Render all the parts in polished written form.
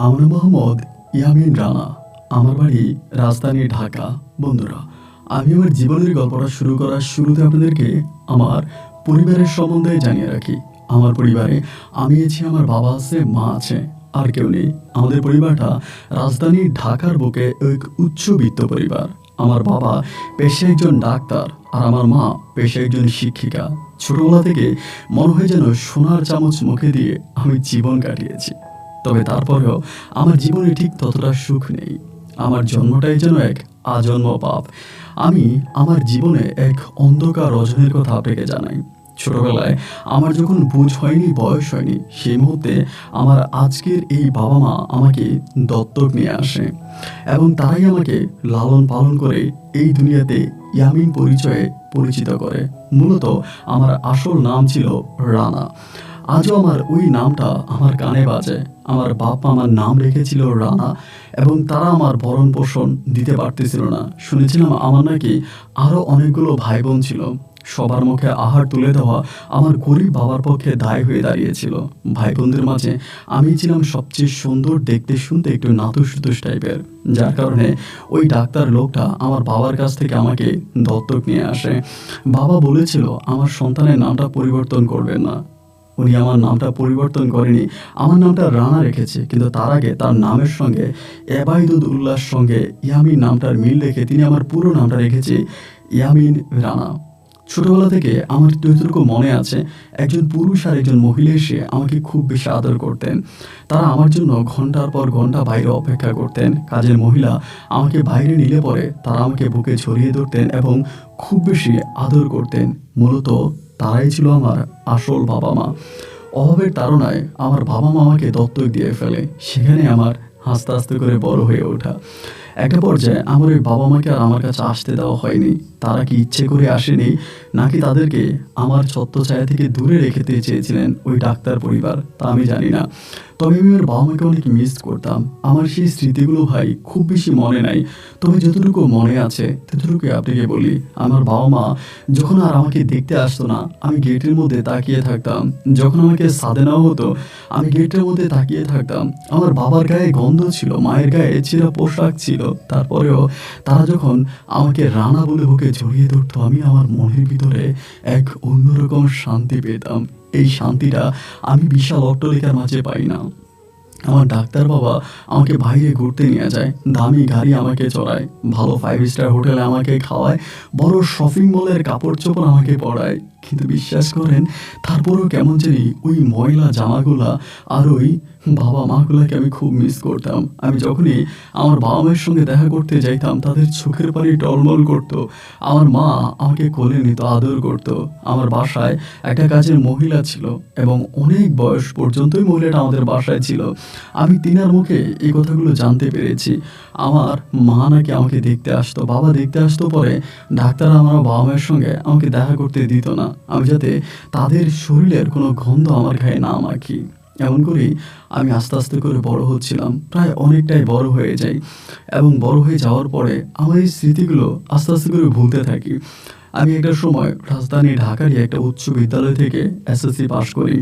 আমার নাম মোহাম্মদ ইয়ামিন রানা। আমার বাড়ি রাজধানী ঢাকা। বন্ধুরা, আমি আমার জীবনের গল্পটা শুরু করার শুরুতে আপনাদেরকে আমার পরিবারের সম্বন্ধে জানিয়ে রাখি। আমার পরিবারে আমি আছি, আমার বাবা আছে, মা আছে, আর কেউ নেই। আমাদের পরিবারটা রাজধানী ঢাকার বুকে এক উচ্চবিত্ত পরিবার। আমার বাবা পেশায় একজন ডাক্তার আর আমার মা পেশায় একজন শিক্ষিকা। ছোটবেলা থেকে মনে হয় যেন সোনার চামচ মুখে দিয়ে আমি জীবন কাটিয়েছি। তবে তারপরেও আমার জীবনে ঠিক ততটা সুখ নেই। আমার জন্মটাই যেন এক আজন্ম পাপ। আমি আমার জীবনে এক অন্ধকার রজনীর কথা আপনাকে জানাই। ছোটবেলায় আমার যখন বুঝ হয়নি, বয়স হয়নি, সেই মুহূর্তে আমার আজকের এই বাবা মা আমাকে দত্তক নিয়ে আসে এবং তারাই আমাকে লালন পালন করে এই দুনিয়াতে ইয়ামিন পরিচয়ে পরিচিত করে। মূলত আমার আসল নাম ছিল রানা। আজও আমার ওই নামটা আমার কানে বাজে। আমার বাপ মা আমার নাম রেখেছিল রানা এবং তারা আমার ভরণ পোষণ দিতে পারতেছিল না। শুনেছিলাম আমার নাকি আরও অনেকগুলো ভাই বোন ছিল। সবার মুখে আহার তুলে দেওয়া আমার গরিব বাবার পক্ষে দায় হয়ে দাঁড়িয়েছিল। ভাই বোনদের মাঝে আমি ছিলাম সবচেয়ে সুন্দর, দেখতে শুনতে একটু নাতুস টাইপের, যার কারণে ওই ডাক্তার লোকটা আমার বাবার কাছ থেকে আমাকে দত্তক নিয়ে আসে। বাবা বলেছিল আমার সন্তানের নামটা পরিবর্তন করবেন না। উনি আমার নামটা পরিবর্তন করেনি, আমার নামটা রানা রেখেছে, কিন্তু তার আগে তার নামের সঙ্গে এবাইদুদ উল্লাহর সঙ্গে ইয়ামিন নামটার মিল রেখে তিনি আমার পুরো নামটা রেখেছে ইয়ামিন রানা। ছোটবেলা থেকে আমার যতটুকু মনে আছে, একজন পুরুষ আর একজন মহিলা এসে আমাকে খুব বেশি আদর করতেন। তারা আমার জন্য ঘন্টার পর ঘন্টা বাইরে অপেক্ষা করতেন। কাজের মহিলা আমাকে বাইরে নিলে পরে তারা আমাকে বুকে ছড়িয়ে ধরতেন এবং খুব বেশি আদর করতেন। মূলত তারাই ছিল আমার আসল বাবা মা। অভাবের তাড়নায় আমার বাবা মা আমাকে দত্তক দিয়ে ফেলে। সেখানে আমার আস্তে আস্তে করে বড় হয়ে ওঠা। একটা পর্যায়ে আমার ওই বাবা মাকে আর আমার কাছে আসতে দেওয়া হয়নি। তারা কি ইচ্ছে করে আসেনি, নাকি তাদেরকে আমার ছত্রছায়া থেকে দূরে রেখে দিতে চেয়েছিলেন ওই ডাক্তার পরিবার, তা আমি জানি না। তবে আমি আমার বাবা মাকে অনেক মিস করতাম। আমার সেই স্মৃতিগুলো ভাই খুব বেশি মনে নাই, তবে যতটুকু মনে আছে ততটুকুই আপনাকে বলি। আমার বাবা মা যখন আর আমাকে দেখতে আসতো না, আমি গেটের মধ্যে তাকিয়ে থাকতাম। যখন আমাকে সাদে নেওয়া হতো, আমি গেটের মধ্যে তাকিয়ে থাকতাম। আমার বাবার গায়ে গন্ধ ছিল, মায়ের গায়ে ছেঁড়া পোশাক ছিল, তারপরেও তারা যখন আমাকে রানা বলে বুকে জড়িয়ে ধরতো, আমি আমার মনের ভিতরে এক অন্যরকম শান্তি পেতাম। এই শান্তিটা আমি বিশাল অট্টালিকার মাঝে পাই না। আমার ডাক্তার বাবা আমাকে বাইরে ঘুরতে নিয়ে যায়, দামি গাড়ি আমাকে চড়ায়, ভালো 5 স্টার হোটেলে আমাকে খাওয়ায়, বড় শপিং মলের কাপড় চোপড় আমাকে পরায়। কিন্তু বিশ্বাস করেন, তারপরেও কেমন জানি ওই ময়লা জামাগুলা আর ওই বাবা মাগুলাকে আমি খুব মিস করতাম। আমি যখনই আমার বাবা মায়ের সঙ্গে দেখা করতে যাইতাম, তাদের চোখের পানি টলমল করতো। আমার মা আমাকে কোলে নিত, আদর করতো। আমার বাসায় একটা কাজের মহিলা ছিল এবং অনেক বয়স পর্যন্তই মহিলাটা আমাদের বাসায় ছিল। আমি তিনার মুখে এই কথাগুলো জানতে পেরেছি। আমার মা নাকি আমাকে দেখতে আসতো, বাবা দেখতে আসতো, পরে ডাক্তার আমার বাবা মায়ের সঙ্গে আমাকে দেখা করতে দিত না, আমি যাতে তাদের শরীরের কোনো গন্ধ আমার গায়ে না মাখি। এমন করেই আমি আস্তে আস্তে করে বড় হচ্ছিলাম, প্রায় অনেকটাই বড় হয়ে যাই এবং বড় হয়ে যাওয়ার পরে আমার এই স্মৃতিগুলো আস্তে আস্তে করে ভুলতে থাকি। আমি একটা সময় রাজধানী ঢাকারই একটা উচ্চ বিদ্যালয় থেকে এসএসসি পাশ করি।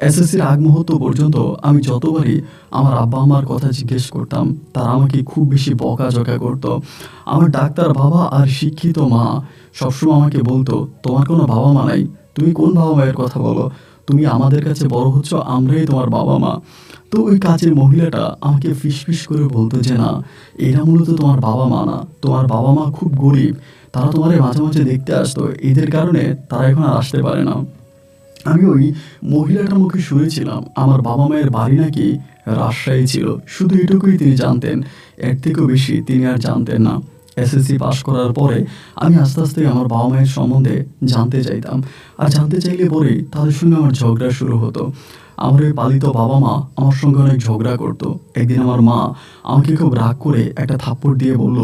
এসএসসির আগ মুহূর্ত পর্যন্ত আমি যতবারই আমার আব্বা আমার কথা জিজ্ঞেস করতাম, তারা আমাকে খুব বেশি বকাঝকা করতো। আমার ডাক্তার বাবা আর শিক্ষিত মা সবসময় আমাকে বলতো, তোমার কোনো বাবা মা নাই, তুমি কোন বাবা মায়ের কথা বলো, তুমি আমাদের কাছে বড় হচ্ছ, আমরাই তোমার বাবা মা। তো ওই কাজের মহিলাটা আমাকে ফিসফিস করে বলতো যে না, এরা মূলত তোমার বাবা মা না, তোমার বাবা মা খুব গরিব, তারা তোমার মাঝে মাঝে দেখতে আসতো, এদের কারণে তারা এখন আর আসতে পারে না। আমি ওই মহিলাটার মুখে শুনেছিলাম আমার বাবা মায়ের বাড়ি নাকি রাজশাহী ছিল। শুধু এটুকুই তিনি জানতেন, এর থেকেও বেশি তিনি আর জানতেন না। এসএসসি পাশ করার পরে আমি আস্তে আস্তে আমার বাবা মায়ের সম্বন্ধে জানতে চাইতাম, আর জানতে চাইলে পরেই তাদের সঙ্গে আমার ঝগড়া শুরু হতো। আমার ওই পালিত বাবা মা আমার সঙ্গে অনেক ঝগড়া করতো। একদিন আমার মা আমাকে খুব রাগ করে একটা থাপ্পড় দিয়ে বলল,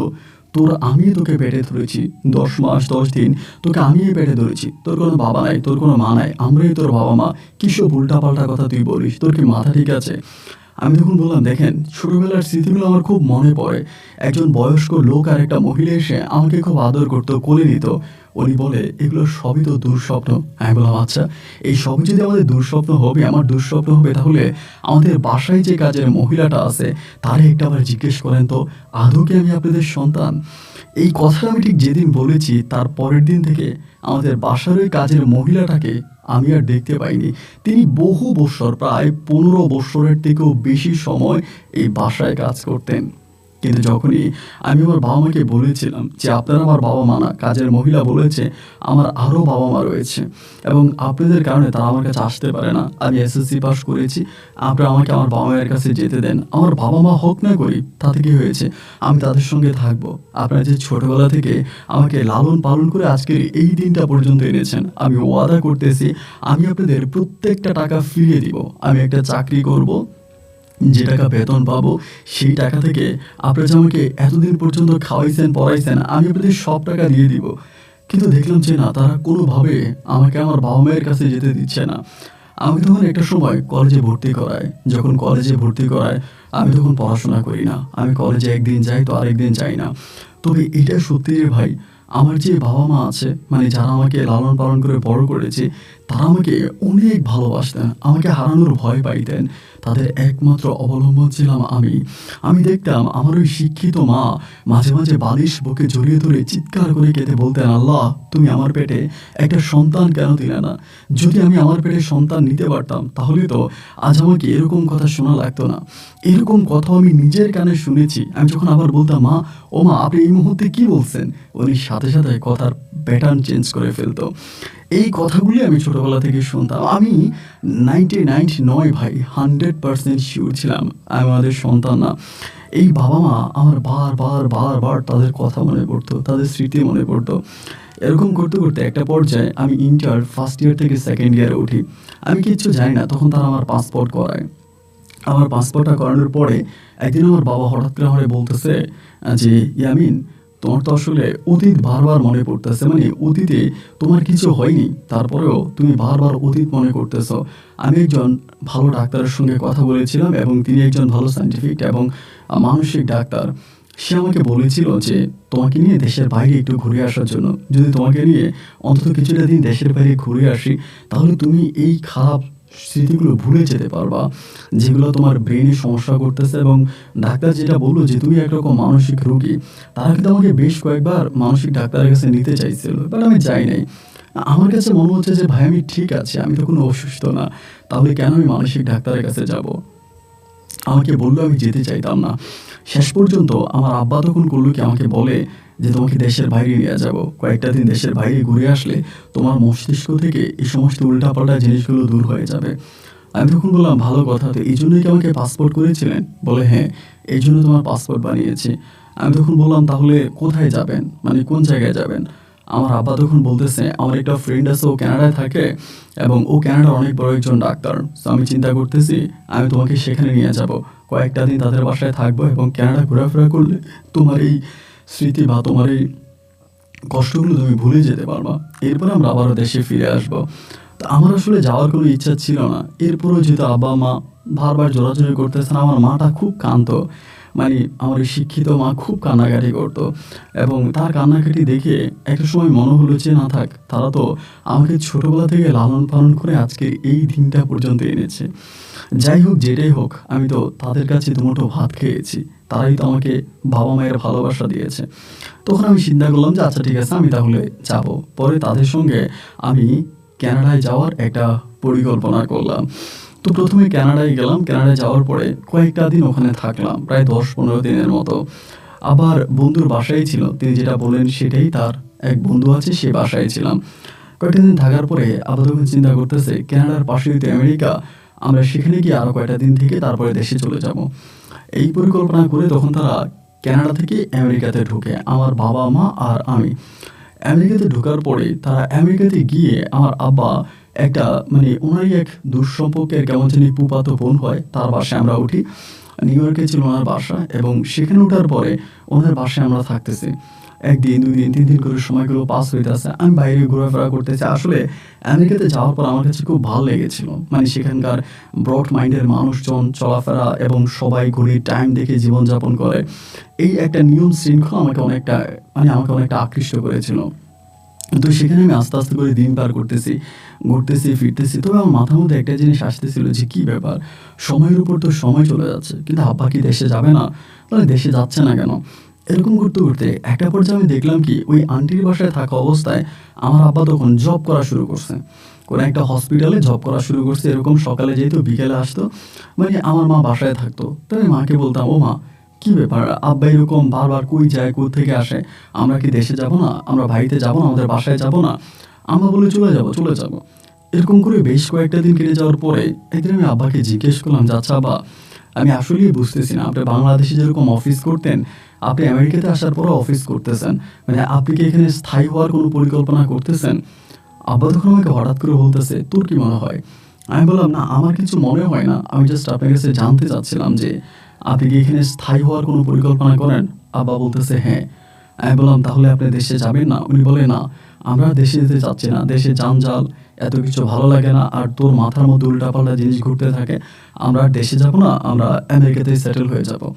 আমি তোকে পেটে ধরেছি 10 মাস 10 দিন, তোকে আমি পেটে ধরেছি, তোর কোনো বাবা নাই, তোর কোনো মা নাই, আমরাই তোর বাবা মা, কিসব উল্টাপাল্টা কথা তুই বলিস, তোর কি মাথা ঠিক আছে? আমি তখন বললাম, দেখেন ছোটবেলার স্মৃতিগুলো আমার খুব মনে পড়ে। একজন বয়স্ক লোক আর একটা মহিলা এসে আমাকে খুব আদর করতো, কোলে নিত। উনি বলে, এগুলো সবই তো দুঃস্বপ্ন। আমি বললাম, আচ্ছা এই সবই যদি আমাদের দুঃস্বপ্ন হবে, আমার দুঃস্বপ্ন হবে, তাহলে আমাদের বাসায় যে কাজের মহিলাটা আছে তারে একটাবার জিজ্ঞেস করেন তো, আদৌ কি আমি আপনাদের সন্তান? এই কথাটা আমি ঠিক যেদিন বলেছি তার পরের দিন থেকে আমাদের বাসার ওই কাজের মহিলাটাকে আমি আর দেখতে পাইনি। তিনি বহু বৎসর, প্রায় 15 বৎসরের থেকেও বেশি সময় এই বাসায় কাজ করতেন। কিন্তু যখনই আমি আমার বাবা মাকে বলেছিলাম যে আপনারা আমার বাবা মা না, কাজের মহিলা বলেছে আমার আরও বাবা মা রয়েছে এবং আপনাদের কারণে তারা আমার কাছে আসতে পারে না, আমি এসএসসি পাস করেছি, আপনারা আমাকে আমার বাবা মায়ের কাছে যেতে দেন, আমার বাবা মা হোক না করি তাতে কি হয়েছে, আমি তাদের সঙ্গে থাকবো। আপনারা যে ছোটবেলা থেকে আমাকে লালন পালন করে আজকের এই দিনটা পর্যন্ত এনেছেন, আমি ওয়াদা করতেছি আমি আপনাদের প্রত্যেকটা টাকা ফিরিয়ে দিব। আমি একটা চাকরি করব, যে টাকা বেতন পাবো সেই টাকা থেকে আপনারা যে আমাকে এতদিন পর্যন্ত খাওয়াইছেন পড়াইছেন, আমি আপনাদের সব টাকা দিয়ে দিব। কিন্তু দেখলাম যে না, তারা কোনোভাবে আমাকে আমার বাবা মায়ের কাছে যেতে দিচ্ছে না। আমি তখন একটা সময় কলেজে ভর্তি করায়, যখন কলেজে ভর্তি করায় আমি তখন পড়াশোনা করি না, আমি কলেজে একদিন যাই তো আরেকদিন যাই না। তবে এটা সত্যি যে ভাই, আমার যে বাবা মা আছে, মানে যারা আমাকে লালন পালন করে বড় করেছে, তারা আমাকে অনেক ভালোবাসতেন, আমাকে হারানোর ভয় পাইতেন। তাদের একমাত্র অবলম্বন ছিলাম আমি। আমি দেখতাম আমার ওই শিক্ষিত মা মাঝে মাঝে বালিশ বুকে জড়িয়ে ধরে চিৎকার করে কেঁদে বলতেন, আল্লাহ তুমি আমার পেটে একটা সন্তান কেন দিলে না? যদি আমি আমার পেটে সন্তান নিতে পারতাম তাহলে তো আজ আমাকে এরকম কথা শোনা লাগতো না। এরকম কথা আমি নিজের কানে শুনেছি। আমি যখন আবার বলতাম, মা ও মা আপনি এই মুহূর্তে কি বলছেন, উনি সাথে সাথে কথার প্যাটার্ন চেঞ্জ করে ফেলতো। এই কথাগুলি আমি ছোটবেলা থেকে শুনতাম। আমি 99 নয় ভাই, 100% শিওর ছিলাম আমি আমাদের সন্তান না। এই বাবা মা আমার বারবার তাদের কথা মনে পড়তো, তাদের স্মৃতি মনে পড়তো। এরকম করতে করতে একটা পর্যায়ে আমি ইন্টার ফার্স্ট ইয়ার থেকে সেকেন্ড ইয়ারে উঠি। আমি কিচ্ছু জানি না, তখন তারা আমার পাসপোর্ট করায়। আমার পাসপোর্টটা করানোর পরে একদিন আমার বাবা হঠাৎ করে আমারে বলতেছে যে, ইয়ামিন তোমার তো আসলে অতীত বারবার মনে পড়তেছে, মানে অতীতে তোমার কিছু হয়নি তারপরেও তুমি বারবার অতীত মনে করতেছো। আমি একজন ভালো ডাক্তারের সঙ্গে কথা বলেছিলাম এবং তিনি একজন ভালো সায়েন্টিফিক এবং মানসিক ডাক্তার। সে আমাকে বলেছিল যে তোমাকে নিয়ে দেশের বাইরে একটু ঘুরে আসার জন্য, যদি তোমাকে নিয়ে অন্তত কিছুটা দিন দেশের বাইরে ঘুরে আসি তাহলে তুমি এই খারাপ স্মৃতিগুলো ভুলে যেতে পারবা, যেগুলো তোমার ব্রেনে সমস্যা করতেছে। এবং ডাক্তার যেটা বললো যে তুমি একরকম মানসিক রোগী। তারা কিন্তু আমাকে বেশ কয়েকবার মানসিক ডাক্তারের কাছে নিতে চাইছিল, বাট আমি যাই নাই। আমার কাছে মনে হচ্ছে যে ভাই আমি ঠিক আছে, আমি তো কোনো অসুস্থ না, তাহলে কেন আমি মানসিক ডাক্তারের কাছে যাব? আমাকে বললো, আমি যেতে চাইতাম না। শেষ পর্যন্ত আমার আব্বা তখন করলো কি, আমাকে বলে যে তোমাকে দেশের বাইরে নিয়ে যাব, কয়েকটা দিন দেশের বাইরে ঘুরে আসলে তোমার মস্তিষ্ক থেকে এই সমস্ত উল্টাপাল্টা জিনিসগুলো দূর হয়ে যাবে। আমি তখন বললাম, ভালো কথা, তো এই জন্যই কি আমাকে পাসপোর্ট করেছিলেন? বলে হ্যাঁ, এই জন্য তোমার পাসপোর্ট বানিয়েছি। আমি তখন বললাম, তাহলে কোথায় যাবেন, মানে কোন জায়গায় যাবেন? আমার আব্বা তখন বলতেছে, আমার একটা ফ্রেন্ড আছে, ও কানাডায় থাকে এবং ও কানাডার অনেক বড় একজন ডাক্তার। সো আমি চিন্তা করতেছি আমি তোমাকে সেখানে নিয়ে যাব, কয়েকটা দিন তাদের বাসায় থাকবো এবং কানাডা ঘোরাফেরা করলে তোমার এই স্মৃতি বা তোমার এই কষ্টগুলো তুমি ভুলে যেতে পারবা, এরপর আমরা আবারও দেশে ফিরে আসবো। তো আমার আসলে যাওয়ার কোনো ইচ্ছা ছিল না। এরপরেও যেহেতু আব্বা মা বারবার জোরাজোরি করতেছেন, আমার মাটা খুব কাঁদতো, মানে আমার এই শিক্ষিত মা খুব কান্নাকাটি করতো। এবং তার কান্নাকাটি দেখে একটা সময় মনে হলো যে না থাক, তারা তো আমাকে ছোটোবেলা থেকে লালন পালন করে আজকের এই দিনটা পর্যন্ত এনেছে। যাই হোক, যেটাই হোক, আমি তো তাদের কাছে দুমুঠো ভাত খেয়েছি, তারাই তো আমাকে বাবা মায়ের ভালোবাসা দিয়েছে। তখন আমি চিন্তা করলাম যে আচ্ছা ঠিক আছে, আমি তাহলে যাব। পরে তাদের সঙ্গে আমি কানাডায় যাওয়ার একটা পরিকল্পনা করলাম। তো প্রথমে কানাডায় গেলাম। কানাডায় যাওয়ার পরে কয়েকটা দিন ওখানে থাকলাম, প্রায় 10-15 দিনের মতো। আবার বন্ধুর বাসায় ছিল, তিনি যেটা বললেন সেটাই, তার এক বন্ধু আছে, সে বাসায় ছিলাম। কয়েকটা দিন থাকার পরে আবার তখন চিন্তা করতেছে কানাডার পাশেই তো আমেরিকা, আমরা সেখানে গিয়ে আরও কয়েকটা দিন থেকে তারপরে দেশে চলে যাব। এই পরিকল্পনা করে তখন তারা কানাডা থেকে আমেরিকাতে ঢুকে, আমার বাবা মা আর আমি। আমেরিকাতে ঢোকার পরে তারা আমেরিকাতে গিয়ে আমার আব্বা একটা, মানে ওনারই এক দুঃসম্পর্কের কেমন জানি ফুফাতো বোন হয়, তার বাসায় আমরা উঠি। নিউ ইয়র্কে ছিল ওনার বাসা এবং সেখানে ওঠার পরে ওনার বাসায় আমরা থাকতেছি। একদিন ২ দিন ৩ দিন করে সময়গুলো পাস হইতেছে। আমি বাইরে ঘোরাফেরা করতেছি। আসলে আমেরিকাতে যাওয়ার পর আমার কাছে খুব ভালো লেগেছিল। মানে সেখানকার ব্রড মাইন্ডের মানুষজন চলাফেরা এবং সবাই ঘড়ির টাইম দেখে জীবনযাপন করে। এই একটা নিয়ম শৃঙ্খলা আমাকে অনেকটা আকৃষ্ট করেছিল। তো সেখানে আমি আস্তে, আস্তে করে দিন পার করতেছি, ঘুরতেছি, ফিরতেছি। তবে আমার মাথার মধ্যে একটা জিনিস আসতেছিল যে কী ব্যাপার? সময়ের উপর তো সময় চলে যাচ্ছে। কিন্তু আব্বা কি দেশে যাবে না? তাহলে দেশে যাচ্ছে না কেন? এরকম করতে, করতে একটা পর্যায়ে আমি দেখলাম কি ওই আন্টির বাসায় থাকা অবস্থায় আমার আব্বা তখন জব করা শুরু করছে। কোনো একটা হসপিটালে জব করা শুরু করছে। এরকম সকালে যেত, বিকেলে আসতো। মানে আমার মা বাসায় থাকতো। তো আমি মাকে বলতাম, "ও মা, কি ব্যাপার? আব্বা এরকম বারবার কই যায়, কোত্থেকে আসে? আমরা কি দেশে যাব না? আমরা বাড়িতে যাব না? আমাদের বাসায় যাব না?" আম্মা বলে, "চলে যাব, চলে যাব।" এরকম করে বেশ কয়েকটা দিন কেটে যাওয়ার পরে একদিন আমি আব্বাকে জিজ্ঞেস করলাম যে, "আচ্ছা আব্বা, আমি আসলেই বুঝতেছি না। আপনি বাংলাদেশে যেরকম অফিস করতেন, আপনি আমেরিকাতে আসার পরেও অফিস করতেছেন। মানে আপনি কি এখানে স্থায়ী হওয়ার কোনো পরিকল্পনা করতেছেন?" আব্বা তখন আমাকে হঠাৎ করে বলতেছে, "তোর কি মনে হয়?" আমি বললাম, "না, আমার কিছু মনে হয় না। আমি জাস্ট আপনার কাছে জানতে চাচ্ছিলাম যে আপনি কি এখানে স্থায়ী হওয়ার কোনো পরিকল্পনা করেন?" আব্বা বলতেছে, "হ্যাঁ।" আমি বললাম, "তাহলে আপনি দেশে যাবেন না?" উনি বলে, "না, আমরা দেশে যেতে চাচ্ছি না। দেশে জাঞ্জাল, এত কিছু ভালো লাগে না। আর তোর মাথার মধ্যে উল্টাপাল্টা জিনিস ঘুরতে থাকে। আমরা আর দেশে যাব না। আমরা আমেরিকাতেই সেটেল হয়ে যাব।"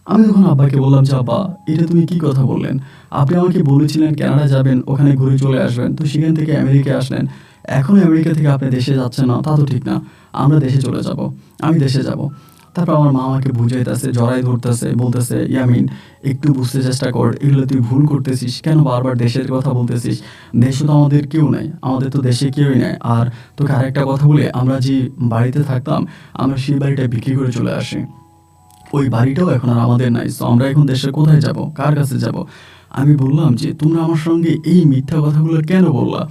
আমি তখন আব্বাকে বললাম যে, "আব্বা, এটা তুমি কি কথা বললেন? আপনি আমাকে বলেছিলেন কানাডা যাবেন, ওখানে ঘুরে চলে আসবেন। তো সেখান থেকে আমেরিকায় আসলেন। এখন আমেরিকা থেকে আপনি দেশে যাচ্ছেন না, তা তো ঠিক না। আমরা দেশে চলে যাব। আমি দেশে যাব।" তারপর আমার মা আমাকে বুঝাইতেছে, জড়াই ধরতেছে, বলতেছে, "ইয়ামিন, একটু বুঝতে চেষ্টা কর। এগুলো তুই ভুল করতেছিস। কেন বারবার দেশের কথা বলতেছিস? দেশে তো আমাদের কেউ নাই। আমাদের তো দেশে কেউই নাই। আর তোকে আরেকটা কথা বলি, আমরা যে বাড়িতে থাকতাম, আমরা সেই বাড়িটা বিক্রি করে চলে আসি। ওই বাড়িটাও এখন আর আমাদের নাই। সো আমরা এখন দেশে কোথায় যাব? কার কাছে যাব?" আমি বললাম যে, "তোমরা আমার সঙ্গে এই মিথ্যা কথাগুলো কেন বললা?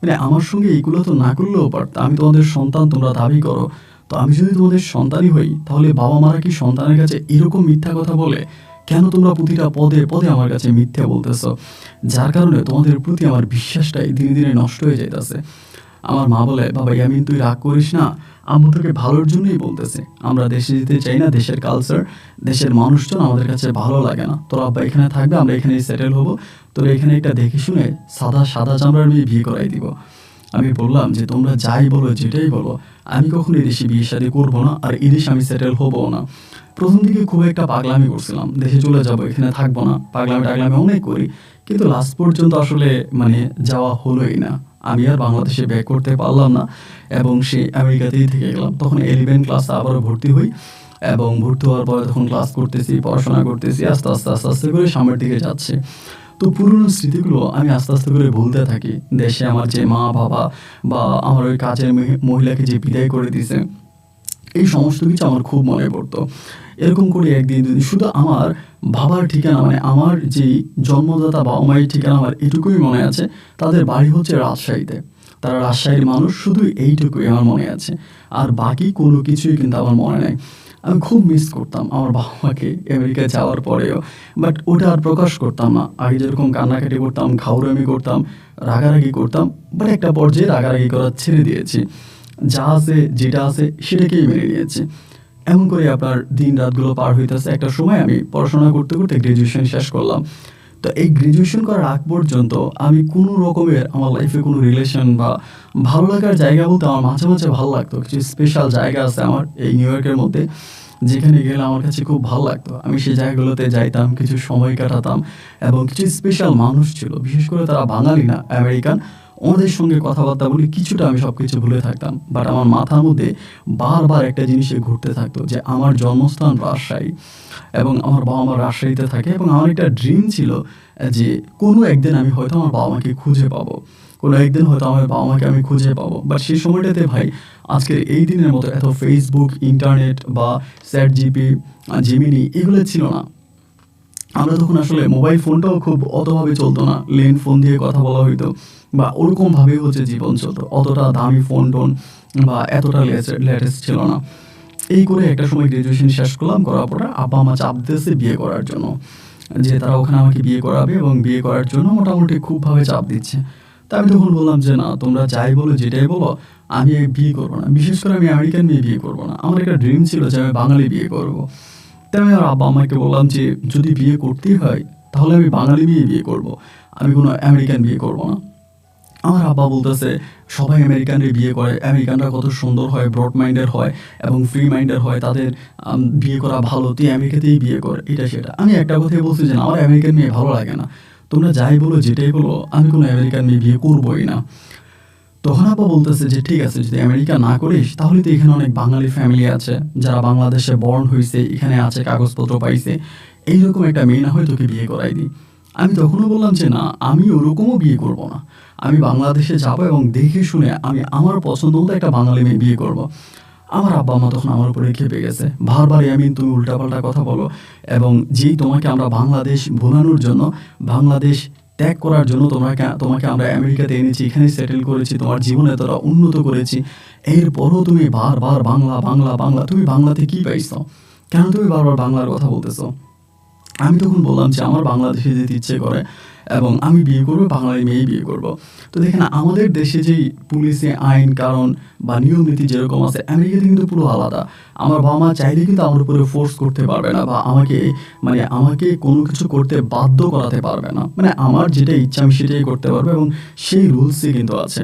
মানে আমার সঙ্গে এগুলো তো না করলেও পারতা। আমি তোমাদের সন্তান, তোমরা দাবি করো। তো আমি যদি তোমাদের সন্তানই হই, তাহলে বাবা-মারা কি সন্তানের কাছে এরকম মিথ্যা কথা বলে? কেন তোমরা প্রতিটা পদে, পদে আমার কাছে মিথ্যা বলতেছ? যার কারণে তোমাদের প্রতি আমার বিশ্বাসটাই দিনে, দিনে নষ্ট হয়ে যাইতাছে।" আমার মা বলে, "বাবা ইয়ামিন, তুই রাগ করিস না। আম্মু তোকে ভালোর জন্যই বলতেছে। আমরা দেশে যেতে চাই না। দেশের কালচার, দেশের মানুষজন আমাদের কাছে ভালো লাগে না। তোর আব্বা এখানে থাকবে, আমরা এখানেই সেটেল হব। তোর এখানে একটা দেখে শুনে সাদা চামড়ার মেয়ে বিয়ে করাই দিব।" আমি বললাম যে, "তোমরা যাই বলো, যেটাই বলো, আমি কখনো এদেশে বিয়ে-শাদী করব না। আর এদেশে আমি সেটেল হবও না।" ১ম দিকে খুব একটা পাগলামি করছিলাম। দেশে চলে যাব, এখানে থাকবো না। পাগলামি-টাগলামি অনেক করি। কিন্তু লাস্ট পর্যন্ত আসলে মানে যাওয়া হলোই না। আমি আর বাংলাদেশে ব্যাক করতে পারলাম না এবং সেই আমেরিকাতেই থেকে গেলাম। তখন 11 ক্লাসে আবারও ভর্তি হই এবং ভর্তি হওয়ার পরে তখন ক্লাস করতেছি, পড়াশোনা করতেছি। আস্তে করে সামনের দিকে যাচ্ছি। তো পুরনো স্মৃতিগুলো আমি আস্তে, আস্তে করে ভুলতে থাকি। দেশে আমার যে মা-বাবা বা আমার ওই কাজের মহিলাকে যে বিদায় করে দিছে, এই সমস্ত কিছু আমার খুব মনে পড়তো। এরকম করে ১ দিন ২ দিন শুধু আমার বাবার ঠিকানা, মানে আমার যেই জন্মদাতা বাবা-মায়ের ঠিকানা আমার এটুকুই মনে আছে। তাদের বাড়ি হচ্ছে রাজশাহীতে। তারা রাজশাহীর মানুষ, শুধু এইটুকুই আমার মনে আছে। আর বাকি কোনো কিছুই কিন্তু আমার মনে নাই। আমি খুব মিস করতাম আমার বাবা-মাকে আমেরিকায় যাওয়ার পরেও। বাট ওটা আর প্রকাশ করতাম না। আগে যেরকম কান্নাকাটি করতাম, ঘাউরামি করতাম, রাগারাগি করতাম। বাট একটা পর্যায়ে রাগারাগি করা ছেড়ে দিয়েছি। যা আছে, যেটা আছে সেটাকেই মেনে নিয়েছি। এমন করে আপনার দিন-রাতগুলো পার হইতেছে। একটা সময় আমি পড়াশোনা করতে, করতে গ্র্যাজুয়েশন শেষ করলাম। তো এই গ্র্যাজুয়েশন করার আগ পর্যন্ত আমি কোনো রকমের আমার লাইফে কোনো রিলেশন বা ভালো লাগার জায়গা বলতে আমার মাঝে, মাঝে ভালো লাগতো। কিছু স্পেশাল জায়গা আছে আমার এই নিউ ইয়র্কের মধ্যে, যেখানে গেলে আমার কাছে খুব ভালো লাগতো। আমি সেই জায়গাগুলোতে যাইতাম, কিছু সময় কাটাতাম এবং কিছু স্পেশাল মানুষ ছিল। বিশেষ করে তারা বাঙালি না, আমেরিকান। ওনাদের সঙ্গে কথাবার্তা বলি, কিছুটা আমি সবকিছু ভুলে থাকতাম। বাট আমার মাথার মধ্যে বারবার একটা জিনিসই ঘুরতে থাকতো যে আমার জন্মস্থান রাজশাহী এবং আমার বাবা-মা রাজশাহীতে থাকে এবং আমার একটা ড্রিম ছিল যে কোনো একদিন আমি হয়তো আমার বাবা-মাকে খুঁজে পাবো। কোনো একদিন হয়তো আমার বাবা-মাকে আমি খুঁজে পাবো। বাট সেই সময়টাতে ভাই আজকের এই দিনের মতো এত Facebook, ইন্টারনেট বা ChatGPT, Gemini এগুলো ছিল না। আমরা তখন আসলে মোবাইল ফোনটাও খুব অতভাবে চলতো না। ল্যান্ড ফোন দিয়ে কথা বলা হইতো বা ওরকমভাবেই হচ্ছে জীবন চলতো। অতটা দামি ফোন-টোন বা এতটা লেটেস্ট ছিল না। এই করে একটা সময় গ্র্যাজুয়েশন শেষ করলাম। করার পরে আব্বা-আম্মা চাপ দিতেছে বিয়ে করার জন্য। যে তারা ওখানে আমাকে বিয়ে করাবে এবং বিয়ে করার জন্য মোটামুটি খুবভাবে চাপ দিচ্ছে। তা আমি তখন বললাম যে, "না, তোমরা যাই বলো, যেটাই বলো, আমি বিয়ে করব না। বিশেষ করে আমি আমেরিকান মেয়ে বিয়ে করব না। আমার একটা ড্রিম ছিল যে আমি বাঙালি বিয়ে করব।" তাই আমি আমার আব্বা-আম্মাকে বললাম যে, "যদি বিয়ে করতেই হয়, তাহলে আমি বাঙালি মেয়ে বিয়ে করব, আমি কোনো আমেরিকান বিয়ে করব না। আমার আব্বা বলতেছে সবাই আমেরিকানরা বিয়ে করে, আমেরিকানরা কত সুন্দর হয়, ব্রড মাইন্ডের হয় এবং ফ্রি মাইন্ডের হয়, তাদের বিয়ে করা ভালো, তুই আমেরিকাতেই বিয়ে কর, এটা সেটা। আমি একটা কথাই বলছি যে আমার আমেরিকান মেয়ে ভালো লাগে না, তোমরা যাই বলো যেটাই বলো আমি কোনো আমেরিকান মেয়ে বিয়ে করবোই না। তখন আব্বা বলতেছে যে ঠিক আছে, যদি আমেরিকা না করিস তাহলে তো এখানে অনেক বাঙালি ফ্যামিলি আছে যারা বাংলাদেশে বর্ন হয়েছে, এখানে আছে, কাগজপত্র পাইছে, এইরকম একটা মেয়ে না হয় তোকে বিয়ে করাই দিই। আমি তখনও বললাম যে না, আমি ওরকমও বিয়ে করব না, আমি বাংলাদেশে যাবো এবং দেখে শুনে আমি আমার পছন্দ মতো একটা বাঙালি মেয়ে বিয়ে করব। আমার আব্বা মা তখন আমার উপরে খেপে গেছে, বারবার ইয়ামিন তুমি উল্টাপাল্টা কথা বলো, এবং যেই তোমাকে আমরা বাংলাদেশ ভোলানোর জন্য, বাংলাদেশ ত্যাগ করার জন্য তোমাকে আমরা আমেরিকাতে এনেছি, এখানে সেটেল করেছি, তোমার জীবন এতটা উন্নত করেছি, এরপরও তুমি বারবার বাংলা বাংলা বাংলা, তুমি বাংলাতে কী পাইছো, কেন তুমি বারবার বাংলার কথা বলতেছো? আমি তখন বললাম যে আমার বাংলাদেশে যেতে ইচ্ছে করে এবং আমি বিয়ে করবো, বাঙালি মেয়েই বিয়ে করব। তো দেখেন আমাদের দেশে যেই পুলিশে আইন কারণ বা নিয়ম নীতি যেরকম আছে, আমেরিকাতে কিন্তু পুরো আলাদা। আমার বাবা মা চাইলে কিন্তু আমার উপরে ফোর্স করতে পারবে না বা আমাকে কোনো কিছু করতে বাধ্য করাতে পারবে না, মানে আমার যেটা ইচ্ছা আমি সেটাই করতে পারবো এবং সেই রুলসই কিন্তু আছে।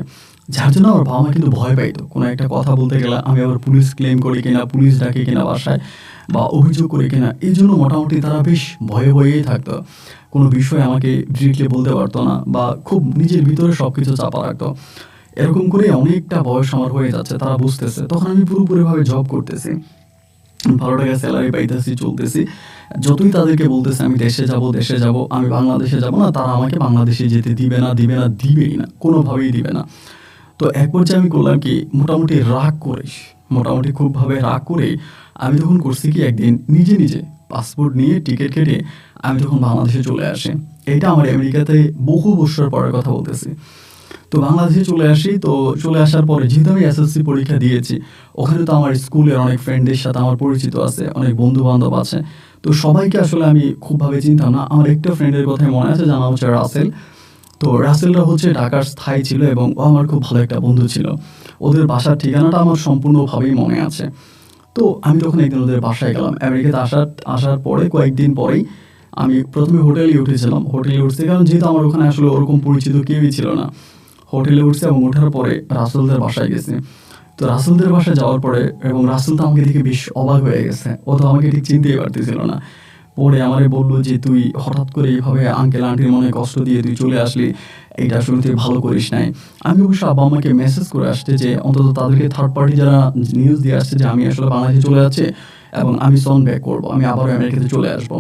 যার জন্য আমার বাবা মা কিন্তু ভয় পাইতো কোনো একটা কথা বলতে গেলে আমি আবার পুলিশ ক্লেম করি কিনা, পুলিশ ডাকে কিনা বাসায় বা অভিযোগ করি কিনা, এই জন্য মোটামুটি তারা বেশ ভয়ে ভয়েই থাকতো। কোনো বিষয় আমাকে ডিরেক্টলি বলতে পারতো না বা খুব নিজের ভিতরে সব কিছু চাপা রাখতো। এরকম করে অনেকটা বয়স আমার হয়ে যাচ্ছে, তারা বুঝতেছে। তখন আমি পুরোপুরিভাবে জব করতেছি, ভালো টাকা স্যালারি পাইতেছি, চলতেছি। যতই তাদেরকে বলতেছে আমি দেশে যাব, আমি বাংলাদেশে যাব না, তারা আমাকে বাংলাদেশে যেতে দিবেই না, কোনোভাবেই দিবে না। তো এক পর্যায়ে আমি করলাম কি, মোটামুটি খুবভাবে রাগ করে আমি তখন করছি কি, একদিন নিজে পাসপোর্ট নিয়ে টিকিট কেটে আমি তখন বাংলাদেশে চলে আসি। এটা আমার আমেরিকাতে বহু বছর পরের কথা বলতেছি। তো বাংলাদেশে চলে আসি, তো চলে আসার পরে যেহেতু আমি এসএসসি পরীক্ষা দিয়েছি, ওখানে তো আমার স্কুলের অনেক ফ্রেন্ডদের সাথে আমার পরিচিত আছে, অনেক বন্ধু বান্ধব আছে। তো সবাইকে আসলে আমি খুবভাবে চিনতাম না। আমার একটা ফ্রেন্ডের কথাই মনে আছে, জানা হচ্ছে রাসেল। তো রাসেলরা হচ্ছে ঢাকার স্থায়ী ছিল এবং ও আমার খুব ভালো একটা বন্ধু ছিল। ওদের বাসার ঠিকানাটা আমার সম্পূর্ণভাবেই মনে আছে। তো আমি তখন একদিন ওদের বাসায় গেলাম। আমেরিকাতে আসার পরে কয়েকদিন পরেই আমি প্রথমে হোটেলে উঠেছিলাম। হোটেলে উঠছি কারণ যেহেতু আমার ওখানে আসলে ওরকম পরিচিত কেউই ছিল না। হোটেলে উঠছি এবং ওঠার পরে রাসেলদের বাসায় গেছি। তো রাসেলদের বাসায় যাওয়ার পরে, এবং রাসেল তো আমাকে দেখে বেশ অবাক হয়ে গেছে, ও তো আমাকে ঠিক চিনতেই পারতেছিল না। পরে আমারে বললো যে তুই হঠাৎ করে এইভাবে আঙ্কেল আন্টির মনে কষ্ট দিয়ে তুই চলে আসলি, এইটা আসলে তুই ভালো করিস নাই। আমি অবশ্য আব্বা আমাকে মেসেজ করে আসছে যে অন্তত তাদেরকে থার্ড পার্টি যারা নিউজ দিয়ে আসছে যে আমি আসলে বাংলাদেশে চলে যাচ্ছি এবং আমি সন ব্যাক করবো, আমি আবারও আমেরিকাতে চলে আসবো।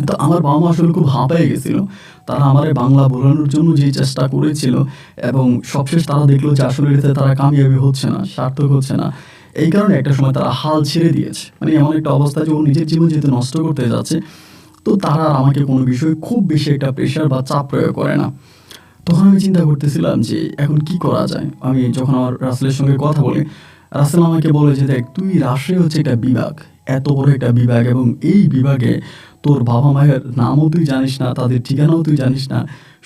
তো আমার বাবা মা আসলে খুব হাঁপায়ে গেছিলো। তারা আমার বাংলা বোঝানোর জন্য যে চেষ্টা করেছিল এবং সবশেষ তারা দেখলো যে আসলে এটাতে তারা কামিয়াবি হচ্ছে না, সার্থক হচ্ছে না। এই কারণে একটা সময় তারা হাল ছেড়ে দিয়েছে, মানে এমন একটা অবস্থা যে ও নিজের জীবন যেহেতু নষ্ট করতে যাচ্ছে, তো তারা আর আমাকে কোনো বিষয়ে খুব বেশি একটা প্রেশার বা চাপ প্রয়োগ করে না। তখন আমি চিন্তা করতেছিলাম যে এখন কি করা যায়। আমি যখন আমার রাসেলের সঙ্গে কথা বলি, রাসেল আমাকে বলে যে দেখ, তুই রাজশাহী হচ্ছে একটা বিভাগ, এত বড় একটা বিভাগ, এবং এই বিভাগে তোর বাবা মায়ের নামও তুই জানিস না, তাদের ঠিকানাও তুই জানিস না,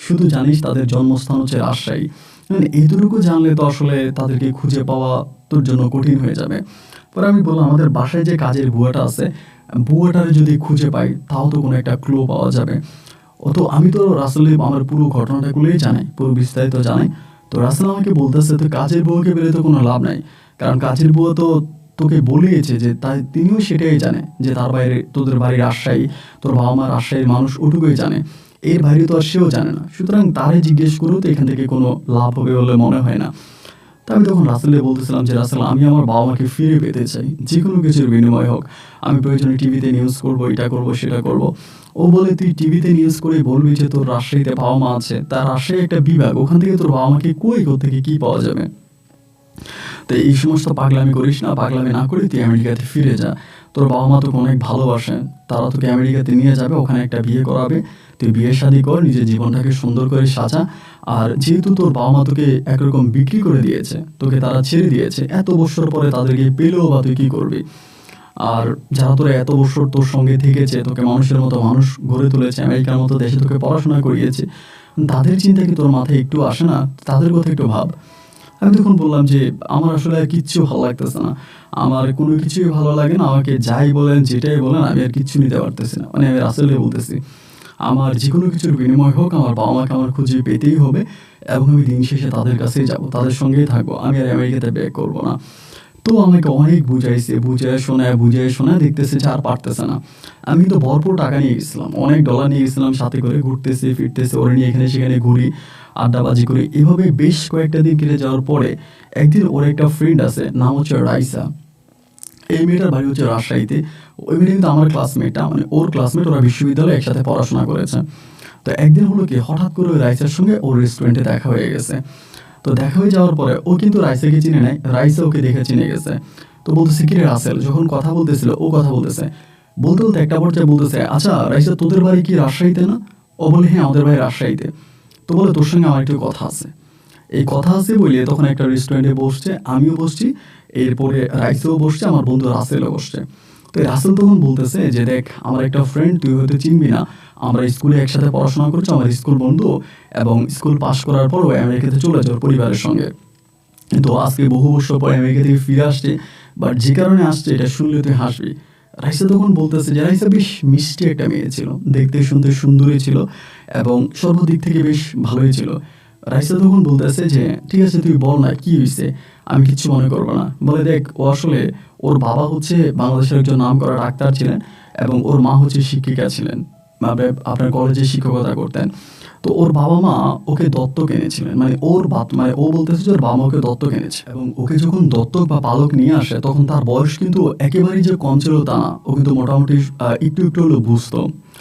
শুধু জানিস তাদের জন্মস্থান হচ্ছে রাজশাহী। মানে এইটুকু জানলে তো আসলে তাদেরকে খুঁজে পাওয়া তোর জন্য কঠিন হয়ে যাবে। পরে আমি বললাম আমাদের বাসায় যে কাজের বুয়াটা আছে, বুয়াটারে যদি খুঁজে পাই তাও তো কোনো একটা ক্লু পাওয়া যাবে। আমি তো রাসেল আমার পুরো ঘটনাটাগুলোই জানাই, পুরো বিস্তারিত জানাই। তো রাসেল আমাকে বলতেছে তো কাজের বউকে পেলে তো কোনো লাভ নাই, কারণ কাজের বুয়া তো তোকে বলেছে যে তিনিও সেটাই জানে যে তার বাইরে তোদের বাড়ির রাজশাহী, তোর বাবা মা রাজশাহীর মানুষ, ওটুকুই জানে, এর বাইরে তো আর সেও জানে না। সুতরাং তারে জিজ্ঞেস করেও তো এখান থেকে কোনো লাভ হবে বলে মনে হয় না। তো আমি তখন রাসেলকে বলতেছিলাম যে রাসেল, আমি আমার বাবা মাকে ফিরে পেতে চাই, যে কোনো কিছুর বিনিময় হোক। আমি প্রয়োজনে টিভিতে নিউজ করবো, এটা করবো সেটা করবো। ও বলে তুই টিভিতে নিউজ করে বলবি যে তোর রাজশাহীতে বাবা মা আছে, তার রাজশাহী একটা বিভাগ, ওখান থেকে তোর বাবা মাকে থেকে কী পাওয়া যাবে? তো এই সমস্ত পাগলামি করিস না, পাগলামি না করে তুই আমেরিকাতে ফিরে যা। তোর বাবা মা তোকে অনেক ভালোবাসেন, তারা তোকে আমেরিকাতে নিয়ে যাবে, ওখানে একটা বিয়ে করাবে, তুই বিয়ে শাদী কর, নিজের জীবনটাকে সুন্দর করে সাজা। আর যেহেতু তোর বাবা মা তোকে একরকম বিক্রি করে দিয়েছে, তোকে তারা ছেড়ে দিয়েছে, এত বছর পরে তাদেরকে পেলেও বা তুই কী করবি? আর যারা তোরা এত বছর তোর সঙ্গে থেকেছে, তোকে মানুষের মতো মানুষ গড়ে তুলেছে, আমেরিকার মতো দেশে তোকে পড়াশোনা করিয়েছে, তাদের চিন্তা কি তোর মাথায় একটু আসে না? তাদের কথা একটু ভাব। আমি তখন বললাম যে আমার আসলে আর কিচ্ছু ভালো লাগতেছে না, আমার কোনো কিছুই ভালো লাগে না, আমাকে যাই বলেন যেটাই বলেন আমি আর কিচ্ছু নিতে পারতেছি না। মানে আমি রাসেলকে বলতেছি আমার যে কোনো কিছুর বিনিময় হোক আমার বাবা মাকে আমার খুঁজে পেতেই হবে এবং আমি দিন শেষে তাদের কাছেই যাব, তাদের সঙ্গেই থাকবো, আমি আর আমেরিকাতে ব্যাক করবো না। তো আমাকে অনেক বুঝাইছে, বুঝিয়ে শোনায় দেখতেছে যে আর পারতেছে না। আমি কিন্তু ভরপুর টাকা নিয়ে গেছিলাম, অনেক ডলার নিয়ে গেছিলাম, সাথে করে ঘুরতেছি ফিরতেছি, ওরে নিয়ে এখানে সেখানে ঘুরি, আড্ডাবাজি করি। এভাবে বেশ কয়েকটা দিন কেটে যাওয়ার পরে একদিন ওর একটা ফ্রেন্ড আছে, নাম হচ্ছে রাইসা। এই মেয়েটার বাড়ি হচ্ছে রাজশাহীতে। ওই মেয়েটা কিন্তু আমার ক্লাসমেটটা, মানে ওর ক্লাসমেট, ওরা বিশ্ববিদ্যালয়ে একসাথে পড়াশোনা করেছে। তো একদিন হলো কি, হঠাৎ করে ওই রাইসার সঙ্গে ওর রেস্টুরেন্টে দেখা হয়ে গেছে। তো দেখা হয়ে যাওয়ার পরে ও কিন্তু রাইসাকে চিনে নেয়, রাইসা ওকে দেখে চিনে গেছে। তো বলতেছে কিরে রাসেল, যখন কথা বলতেছিল ও কথা বলতেছে, বলতে বলতে একটা পর্যায়ে বলতেছে, আচ্ছা রাইসা তোদের বাড়ি কি রাজশাহীতে না? ও বলে হ্যাঁ আমাদের বাড়ি রাজশাহীতে। তো বলে তোর সঙ্গে আমার একটু কথা আছে। এই কথা আছে বলে তখন একটা রেস্টুরেন্টে বসছে, আমিও বসছি, এরপরে রাইসাও বসছে, আমার বন্ধু রাসেলও বসছে। তো এই রাসেল তখন বলতেছে যে দেখ আমার একটা ফ্রেন্ড, তুই হয়তো চিনবি না, আমরা স্কুলে একসাথে পড়াশোনা করছি, আমার স্কুল বন্ধু, এবং স্কুল পাশ করার পর ও আমেরিকাতে চলে যায় ওর পরিবারের সঙ্গে। কিন্তু আজকে বহু বছর পরে আমেরিকা থেকে ফিরে আসছে, বাট যে কারণে আসছে এটা শুনলে তুই হাসবি। রাইসা তখন বলতেছে যে রাইসা বেশ মিষ্টি একটা মেয়ে ছিল, দেখতে শুনতে সুন্দরী ছিল এবং সর্বদিক থেকে বেশ ভালোই ছিল। রাইসা তখন বলতেছে যে ঠিক আছে তুই বল না কি হয়েছে, আমি কিচ্ছু মনে করবো না। বলে দেখ ও আসলে, ওর বাবা হচ্ছে বাংলাদেশের একজন নামকরা ডাক্তার ছিলেন এবং ওর মা হচ্ছে শিক্ষিকা ছিলেন, আপনার কলেজে শিক্ষকতা করতেন। তো ওর বাবা মা ওকে দত্তক এনেছিলেন, মানে মানে ও বলতেছে যে ওর বাবা মা ওকে দত্তক এনেছে, এবং ওকে যখন দত্তক বা পালক নিয়ে আসে তখন তার বয়স কিন্তু একেবারেই যে কম ছিল তা না, ও কিন্তু মোটামুটি একটু একটু হলেও বুঝতো।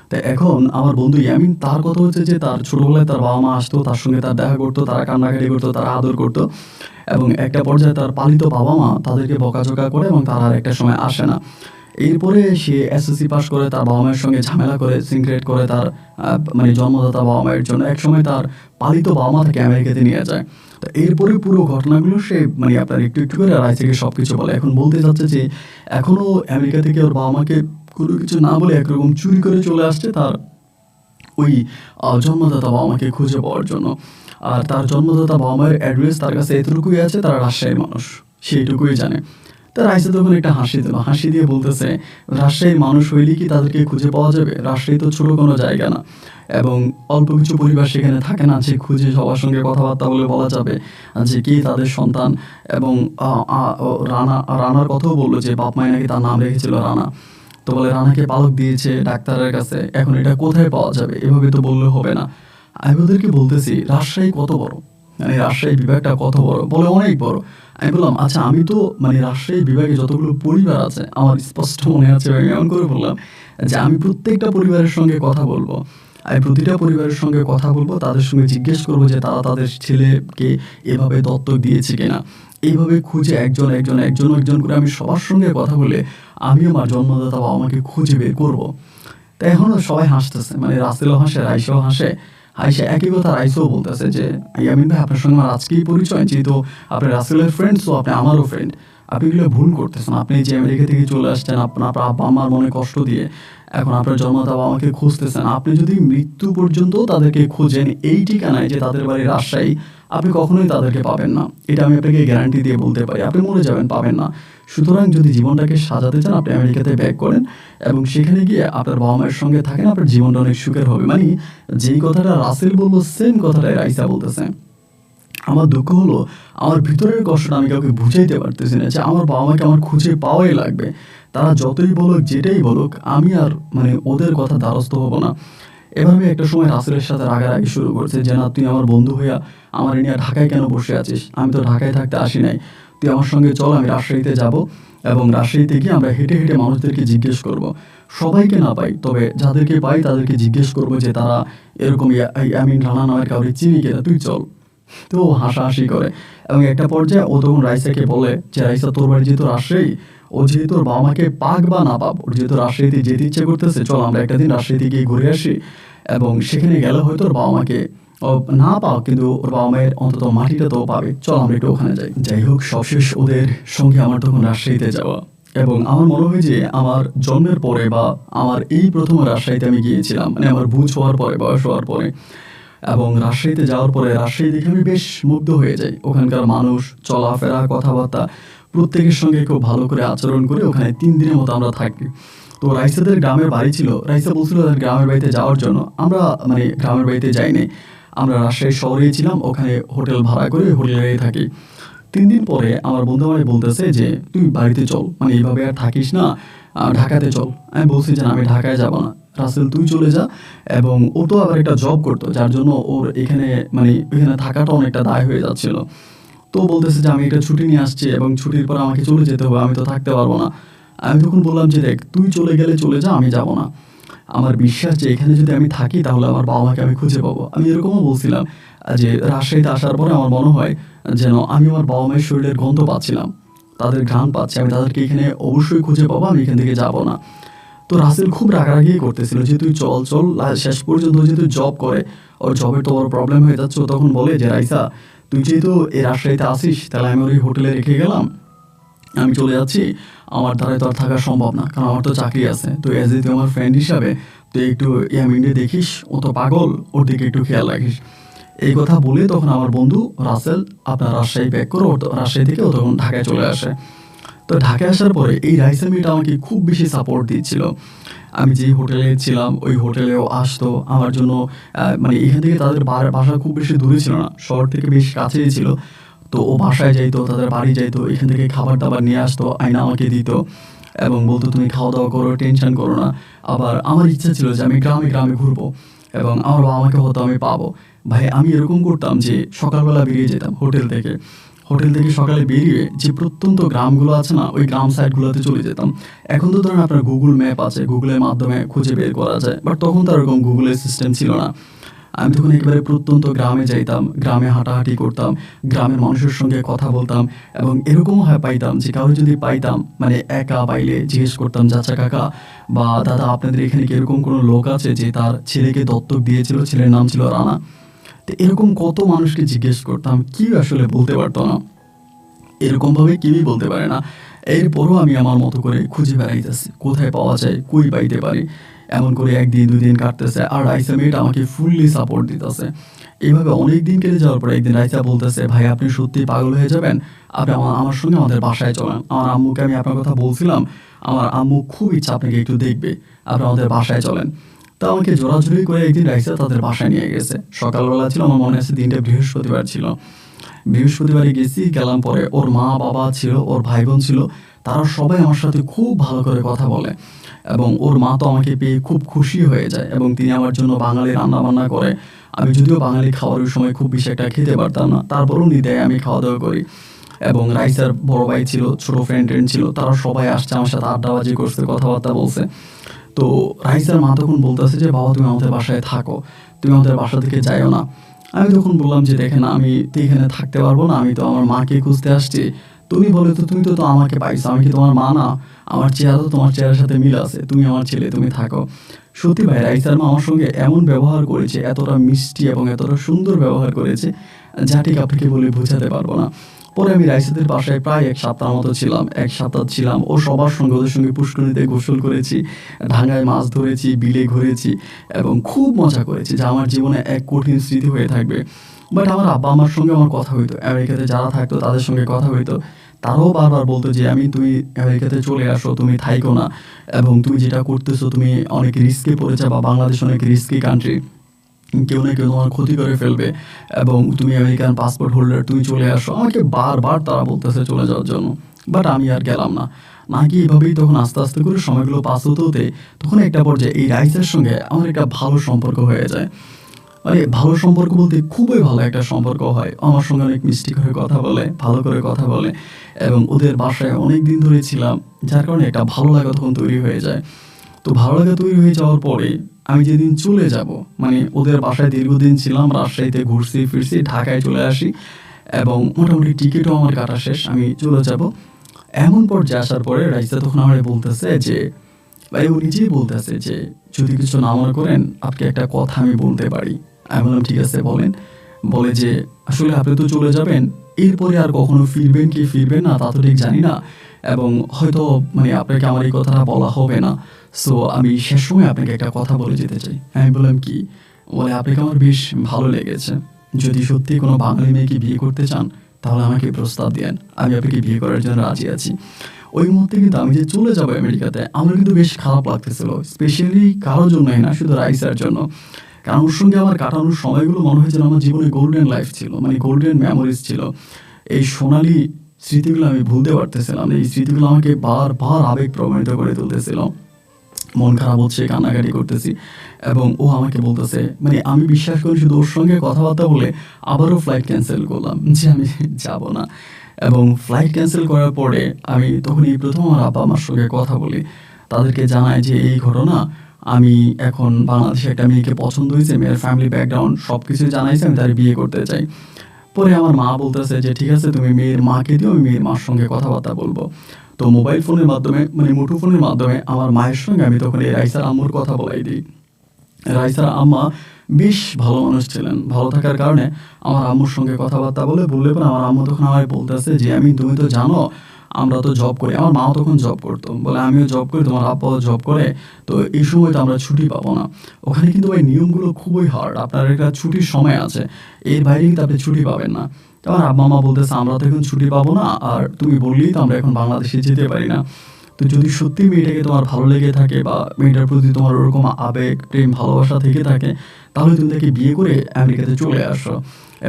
তো এখন আমার বন্ধু ইয়ামিন, তার কথা হচ্ছে যে তার ছোটবেলায় তার বাবা মা আসতো, তার সঙ্গে তার দেখা করতো, তারা কান্নাকাটি করতো, তারা আদর করতো, এবং একটা পর্যায়ে তার পালিত বাবা মা তাদেরকে বকাঝকা করে এবং তারা আর একটা সময় আসে না। এরপরে সে এসএসসি পাস করে, তার বাবা মায়ের সঙ্গে ঝামেলা করে, সিনক্রেট করে তার মানে জন্মদাতা বাবা মায়ের জন্য। একসময় তার পালিত বাবা মা তাকে আমেরিকাতে নিয়ে যায়। তো এরপরে পুরো ঘটনাগুলো সে মানে আপনার একটু একটু করে রাইসাকে সব কিছু বলে। এখন বলতে চাচ্ছে যে এখনও আমেরিকা থেকে ওর বাবা মাকে কোনো কিছু না বলে একরকম চুরি করে চলে আসছে তার ওই জন্মদাতা বাবা মাকে খুঁজে পাওয়ার জন্য। আর তার জন্মদাতা বাবা মায়ের অ্যাড্রেস তার কাছে এতটুকুই আছে, তারা রাজশাহীর মানুষ, সেইটুকুই জানে। তার রাইসা তখন একটা হাসি দিল, হাসি দিয়ে বলতেছে রাজশাহীর মানুষ হইলে কি তাদেরকে খুঁজে পাওয়া যাবে? রাজশাহী তো ছোটো কোনো জায়গা না, এবং অল্প কিছু পরিবার সেখানে থাকে না যে খুঁজে সবার সঙ্গে কথাবার্তা বলে বলা যাবে যে কে তাদের সন্তান। এবং রানার কথাও বললো যে বাপ মায় নাকি তার নাম রেখেছিল রানা। তো বলে রানাকে পালক দিয়েছে ডাক্তারের কাছে, এখন এটা কোথায় পাওয়া যাবে? এভাবে তো বললে হবে না। আমি ওদেরকে বলতেছি রাজশাহী কত বড়, মানে রাজশাহী বিভাগটা কত বড়? বলে অনেক বড়। আমি বললাম আচ্ছা আমি তো মানে রাজশাহী বিভাগে যতগুলো পরিবার আছে আমার স্পষ্ট মনে আছে, আমি এমন করে বললাম যে আমি প্রত্যেকটা পরিবারের সঙ্গে কথা বলবো, আমি প্রতিটা পরিবারের সঙ্গে কথা বলবো, তাদের সঙ্গে জিজ্ঞেস করবো যে তারা তাদের ছেলেকে এভাবে দত্তক দিয়েছে কিনা। এইভাবে খুঁজে একজন একজন একজন একজন করে আমি সবার সঙ্গে কথা বলে আমি আমার জন্মদাতা বাবা মাকে খুঁজে বের করবো। তাই এখনও সবাই হাসতেছে, মানে রাসেলও হাসে, রাইসাও হাসে। হাসে একই কথা রাইসাও বলতেছে যে ইয়ামিন ভাই আপনার সঙ্গে আমার আজকেই পরিচয়, যেহেতু আপনি রাসেলের ফ্রেন্ড, সো আপনি আমারও ফ্রেন্ড। আপনি এগুলো ভুল করতেছেন, আপনি যে আমেরিকা থেকে চলে আসছেন আপনার আব্বা আম্মার মনে কষ্ট দিয়ে, এখন আপনার জন্মদাতা বাবা মাকে খুঁজতেছেন। আপনি যদি মৃত্যু পর্যন্ত তাদেরকে খোঁজেন এই ঠিকানায় যে তাদের বাড়ি রাজশাহী, আপনি কখনোই তাদেরকে পাবেন না, এটা আমি আপনাকে গ্যারান্টি দিয়ে বলতে পারি। আপনি মরে যাবেন, পাবেন না। সুতরাং যদি জীবনটাকে সাজাতে চান আপনি আমেরিকাতে ব্যাক করেন এবং সেখানে গিয়ে আপনার বাবা মায়ের সঙ্গে থাকেন, আপনার জীবনটা অনেক সুখের হবে। মানে যেই কথাটা রাসেল বললো সেম কথাটাই রাইসা বলতেছে। আমার দুঃখ হলো আমার ভিতরের কষ্টটা আমি কাউকে বুঝাইতে পারতেছি না যে আমার বাবা মাকে আমার খুঁজে পাওয়াই লাগবে। তারা যতই বলুক যেটাই বলুক আমি আর মানে ওদের কথা দ্বারস্থ হব না। এভাবে একটা সময় রাসেলের সাথে রাগারাগি শুরু করছে যে না তুই আমার বন্ধু হইয়া আমার নিয়ে ঢাকায় কেন বসে আছিস? আমি তো ঢাকায় থাকতে আসি নাই, তুই আমার সঙ্গে চল, আমি রাজশাহীতে যাব এবং রাজশাহীতে গিয়ে আমরা হেঁটে হেঁটে মানুষদেরকে জিজ্ঞেস করব। সবাইকে না পাই তবে যাদেরকে পাই তাদেরকে জিজ্ঞেস করবো যে তারা এরকম আমিন রানা নামের কাউকে চিনি কিনা, তুই চল। তো ও হাসাহাসি করে এবং একটা পর্যায়ে ও তখন রাইসাকে বলে যে রাইসা তোর বাড়ি যেহেতু রাজশাহী, ও যেহেতু ওর বাবা মাকে পাক বা না পাক, ওর যেহেতু রাজশাহীতে যেতে ইচ্ছে করতেছে, চল আমরা একটা দিন রাজশাহীতে গিয়ে ঘুরে আসি এবং সেখানে গেলে হয়তো ওর বাবা মাকে না পাও কিন্তু ওর বাবা মায়ের অন্তত মাটিটা তো পাবে, চল আমরা একটু ওখানে যাই। যাই হোক সবশেষ ওদের সঙ্গে আমার তখন রাজশাহীতে যাওয়া, এবং আমার মনে হয় যে আমার জন্মের পরে বা আমার এই প্রথম রাজশাহীতে আমি গিয়েছিলাম, মানে আমার বুঝ হওয়ার পরে, বয়স হওয়ার পরে। এবং রাজশাহীতে যাওয়ার পরে রাজশাহী দেখে আমি বেশ মুগ্ধ হয়ে যাই। ওখানকার মানুষ, চলাফেরা, কথাবার্তা, প্রত্যেকের সঙ্গে খুব ভালো করে আচরণ করে ওখানে 3 দিনের মতো আমরা থাকি। তো রাইসাদের গ্রামের বাড়ি ছিল, রাইসা বলছিল তাদের গ্রামের বাড়িতে যাওয়ার জন্য। আমরা মানে গ্রামের বাড়িতে যাইনি, আমরা রাজশাহী শহরেই ছিলাম, ওখানে হোটেল ভাড়া করে হোটেলেই থাকি। 3 দিন পরে আমার বন্ধু আমাকে বলতেছে যে তুই বাড়িতে চল, মানে এইভাবে আর থাকিস না, ঢাকাতে চল। আমি বলছি যে না, আমি ঢাকায় যাব না, রাসেল তুই চলে যা। এবং ও তো আবার একটা জব করতো, যার জন্য ওর এখানে মানে এখানে থাকাটা অনেকটা দায় হয়ে যাচ্ছিল। তো ও বলতেছে যে আমি একটা ছুটি নিয়ে আসছি এবং ছুটির পর আমাকে চলে যেতে হবে, আমি তো থাকতে পারবো না। আমি তখন বললাম যে দেখ, তুই চলে গেলে চলে যা, আমি যাব না। আমার বিশ্বাস যে এখানে যদি আমি থাকি তাহলে আমার বাবা মাকে আমি খুঁজে পাবো। আমি এরকমও বলছিলাম যে রাজশাহীতে আসার পরে আমার মনে হয় যেন আমি আমার বাবা মায়ের শরীরের গন্ধ পাচ্ছিলাম, তাদের ঘ্রাণ পাচ্ছি, আমি তাদেরকে এখানে অবশ্যই খুঁজে পাবো, আমি এখান থেকে যাব না। তো রাসেল খুব রাগারাগি করতেছিল যে তুই চল চল, শেষ পর্যন্ত যেহেতু জব করে, ওর জবের তো বড় প্রবলেম হয়ে যাচ্ছে। ও তখন বলে যে রাইসা, তুই যেহেতু এই রাজশাহীতে আসিস, তাহলে আমি ওর এই হোটেলে রেখে গেলাম, আমি চলে যাচ্ছি। আমার দ্বারাই তো আর থাকা সম্ভব না, কারণ আমার তো চাকরি আছে। তো এজ এ তুই আমার ফ্রেন্ড হিসাবে তুই একটু ইয়ামিনকে দেখিস, ও তো পাগল, ওর দিকে একটু খেয়াল রাখিস। এই কথা বলে তখন আমার বন্ধু রাসেল আপনার রাজশাহী ব্যাক করে ও রাজশাহী থেকে ও তখন ঢাকায় চলে আসে। তো ঢাকায় আসার পরে এই রাইসা মেয়েটা আমাকে খুব বেশি সাপোর্ট দিচ্ছিল। আমি যেই হোটেলে ছিলাম ওই হোটেলেও আসতো আমার জন্য। মানে এখান থেকে তাদের বাসা খুব বেশি দূরে ছিল না, শহর থেকে বেশ কাছেই ছিল। তো ও বাসায় যাইতো, তাদের বাড়ি যাইতো, এখান থেকে খাবার দাবার নিয়ে আসতো, আয়না আমাকে দিত এবং বলতো তুমি খাওয়া দাওয়া করো, টেনশন করো না। আবার আমার ইচ্ছা ছিল যে আমি গ্রামে গ্রামে ঘুরবো এবং আমার বাবা মাকে হয়তো আমি পাবো। ভাই আমি এরকম করতাম যে সকালবেলা বেরিয়ে যেতাম হোটেল থেকে সকালে বেরিয়ে যে প্রত্যন্ত গ্রামগুলো আছে না, ওই গ্রাম সাইডগুলোতে চলে যেতাম। এখন তো ধরেন আপনার গুগল ম্যাপ আছে, গুগলের মাধ্যমে খুঁজে বের করা যায়, বাট তখন তো এরকম গুগলের সিস্টেম ছিল না। আমি তখন একেবারে প্রত্যন্ত গ্রামে যাইতাম, গ্রামে হাঁটাহাঁটি করতাম, গ্রামের মানুষের সঙ্গে কথা বলতাম। এবং এরকমও পাইতাম যে কারো যদি পাইতাম, মানে একা পাইলে জিজ্ঞেস করতাম, চাচা কাকা বা দাদা আপনাদের এখানে কি এরকম কোনো লোক আছে যে তার ছেলেকে দত্তক দিয়েছিল, ছেলের নাম ছিল রানা। তো এরকম কত মানুষকে জিজ্ঞেস করতাম, কি আসলে বলতে পারতো না, এরকমভাবে কেউই বলতে পারে না। এরপরও আমি আমার মতো করে খুঁজে বেড়াইতেছি কোথায় পাওয়া যায়, কই পাইতে পারি। এমন করে 1 দিন 2 দিন কাটতেছে আর রাইসা মেয়েটা আমাকে ফুললি সাপোর্ট দিতেছে। এইভাবে অনেক দিন কেটে যাওয়ার পরে একদিন রাইসা বলতেছে, ভাই আপনি সত্যি পাগল হয়ে যাবেন, আপনি আমার সঙ্গে আমাদের বাসায় চলেন। আমার আম্মুকে আমি আপনার কথা বলছিলাম, আমার আম্মু খুব ইচ্ছা আপনাকে একটু দেখবে, আপনি আমাদের বাসায় চলেন। তা আমাকে জোরাজুরি করে একদিন রাইসা তাদের বাসায় নিয়ে গেছে। সকালবেলা ছিল, আমার মনে আছে দিনটা বৃহস্পতিবার ছিল। বৃহস্পতিবারে গেলাম, পরে ওর মা বাবা ছিল, ওর ভাই বোন ছিল, তারা সবাই আমার সাথে খুব ভালো করে কথা বলে এবং ওর মা তো আমাকে পেয়ে খুব খুশি হয়ে যায় এবং তিনি আমার জন্য বাঙালি রান্না বান্না করে। আমি যদিও বাঙালি খাবারের সময় খুব বেশি একটা খেতে পারতাম না, তারপরও দেয় আমি খাওয়া দাওয়া করি। এবং রাইসার বড় ভাই ছিল, ছোট ফ্রেন্ড ছিল, তারা সবাই আসছে আমার সাথে আড্ডাবাজি করছে, কথাবার্তা বলছে। তো রাইসার মা তখন বলতেছে যে বাবা তুমি আমাদের বাসায় থাকো, তুমি আমাদের বাসা থেকে যাইও না। আমি তখন বললাম যে দেখেন আমি তো এখানে থাকতে পারবো না, আমি তো আমার মাকে খুঁজতে আসছি। তুমি বলে তো তুমি তো আমাকে পাইছো, আমি কি তোমার মা না? আমার চেহারা তো তোমার চেহারার সাথে মিল আছে, তুমি আমার ছেলে, তুমি থাকো। সত্যি ভাই রাইসার মা আমার সঙ্গে এমন ব্যবহার করেছে, এতটা মিষ্টি এবং এতটা সুন্দর ব্যবহার করেছে, যা ঠিক আপনাকে বলে বোঝাতে পারবো না। পরে আমি রাইসাদের বাসায় প্রায় 1 সপ্তাহ মতো ছিলাম, 1 সপ্তাহ ছিলাম। ও সবার সঙ্গে ওদের সঙ্গে পুষ্করিণীতে গোসল করেছি, ঢাঙ্গায় মাছ ধরেছি, বিলে ঘুরেছি এবং খুব মজা করেছি, যা আমার জীবনে এক কঠিন স্মৃতি হয়ে থাকবে। বাট আমার আব্বা আমার সঙ্গে আমার কথা হইতো, আমেরিকাতে যারা থাকতো তাদের সঙ্গে কথা হইতো, তারাও বারবার বলতো যে তুমি আমেরিকাতে চলে আসো, তুমি থাইকো না, এবং তুমি যেটা করতেছো তুমি অনেক রিস্কে পড়েছো, বা বাংলাদেশ অনেক রিস্কি কান্ট্রি, কেউ না কেউ তোমার ক্ষতি করে ফেলবে, এবং তুমি আমেরিকান পাসপোর্ট হোল্ডার, তুমি চলে আসো। আমাকে বারবার তারা বলতেছে চলে যাওয়ার জন্য, বাট আমি আর গেলাম না। নাকি এভাবেই তখন আস্তে আস্তে করে সময়গুলো পাস হতে হতে তখন একটা পর্যায়ে এই রাইসের সঙ্গে আমার একটা ভালো সম্পর্ক হয়ে যায়। মানে ভালো সম্পর্ক বলতে খুবই ভালো একটা সম্পর্ক হয়। আমার সঙ্গে অনেক মিষ্টি করে কথা বলে, ভালো করে কথা বলে, এবং ওদের বাসায় অনেক দিন ধরে ছিলাম, যার কারণে একটা ভালো লাগা তখন তৈরি হয়ে যায়। তো ভালো লাগা তৈরি হয়ে যাওয়ার পরে আমি যেদিন চলে যাব, মানে ওদের বাসায় দীর্ঘদিন ছিলাম, রাজশাহীতে ঘুরছি ফিরছি, ঢাকায় চলে আসি এবং মোটামুটি টিকিটও আমার কাটা শেষ, আমি চলে যাব। এমন পর্যায়ে আসার পরে রাইসা তখন আমার বলতেছে যে ভাই, ও নিজেই বলতেছে যে যদি কিছু না মনে করেন আপনাকে একটা কথা আমি বলতে পারি। আমি বললাম ঠিক আছে বলেন। বলে যে আসলে আপনি তো চলে যাবেন, এরপরে আর কখনো ফিরবেন কি ফিরবেন না তা তো ঠিক জানি না, এবং হয়তো মানে আপনাকে আমার এই কথাটা বলা হবে না। সো আমি শেষ সময় আপনাকে একটা কথা বলে যেতে চাই। আমি বললাম কি? বলে আপনাকে আমার বেশ ভালো লেগেছে, যদি সত্যি কোনো বাঙালি মেয়েকে বিয়ে করতে চান তাহলে আমাকে প্রস্তাব দেন, আমি আপনাকে বিয়ে করার জন্য রাজি আছি। ওই মুহূর্তে কিন্তু আমি যে চলে যাবো আমেরিকাতে আমার কিন্তু বেশ খারাপ লাগতেছিল, স্পেশালি কারোর জন্যই না, শুধু রাইসার জন্য। কারণ ওর সঙ্গে আমার কাটানোর সময়গুলো মনে হয়েছিল আমার জীবনে গোল্ডেন লাইফ ছিল, মানে গোল্ডেন মেমোরিজ ছিল। এই সোনালি স্মৃতিগুলো আমি ভুলতে পারতেছিলাম না। এই স্মৃতিগুলো আমাকে বারবার আবেগ প্রমাণিত করে তুলতেছিল। মন খারাপ হচ্ছে, কান্নাকাটি করতেছি, এবং ও আমাকে বলতেছে, মানে আমি বিশ্বাস করি শুধু ওর সঙ্গে কথাবার্তা বলে আবারও ফ্লাইট ক্যান্সেল করলাম যে আমি যাব না। এবং ফ্লাইট ক্যান্সেল করার পরে আমি তখন এই প্রথম আমার আব্বা আমার সঙ্গে কথা বলি, তাদেরকে জানাই যে এই ঘটনা, আমি এখন বাংলাদেশে একটা মেয়েকে পছন্দ হয়েছে, মেয়ের ফ্যামিলি ব্যাকগ্রাউন্ড সব কিছু জানাইছে, আমি তার বিয়ে করতে চাই। পরে আমার মা বলতেছে যে ঠিক আছে তুমি মেয়ের মাকে দিও, আমি মেয়ের মার সঙ্গে কথাবার্তা বলবো। তো মোবাইল ফোনের মাধ্যমে, মানে মুঠোফোনের মাধ্যমে আমার মায়ের সঙ্গে আমি তখন এই রাইসার আম্মুর কথা বলাই দিই। রাইসার আম্মা বেশ ভালো মানুষ ছিলেন, ভালো থাকার কারণে আমার আম্মুর সঙ্গে কথাবার্তা বললে পরে আমার আম্মু তখন আমায় বলতেছে যে তুমি তো জানো আমরা তো জব করি। আমার মাও তখন জব করতো, বলে আমিও জব করি, তোমার আব্বাও জব করে, তো এই সময় তো আমরা ছুটি পাবো না। ওখানে কিন্তু ভাই নিয়মগুলো খুবই হার্ড, আপনার একটা ছুটির সময় আছে, এর বাইরে কিন্তু আপনি ছুটি পাবেন না। তো আমার আব্বা মা বলতেছে আমরা তো এখন ছুটি পাবো না, আর তুমি বললেই তো আমরা এখন বাংলাদেশে যেতে পারি না। তো যদি সত্যি মেয়েটাকে তোমার ভালো লেগে থাকে বা মেয়েটার প্রতি তোমার ওরকম আবেগ প্রেম ভালোবাসা থেকে থাকে, তাহলে তুমি তাকে বিয়ে করে আমেরিকাতে চলে আসো,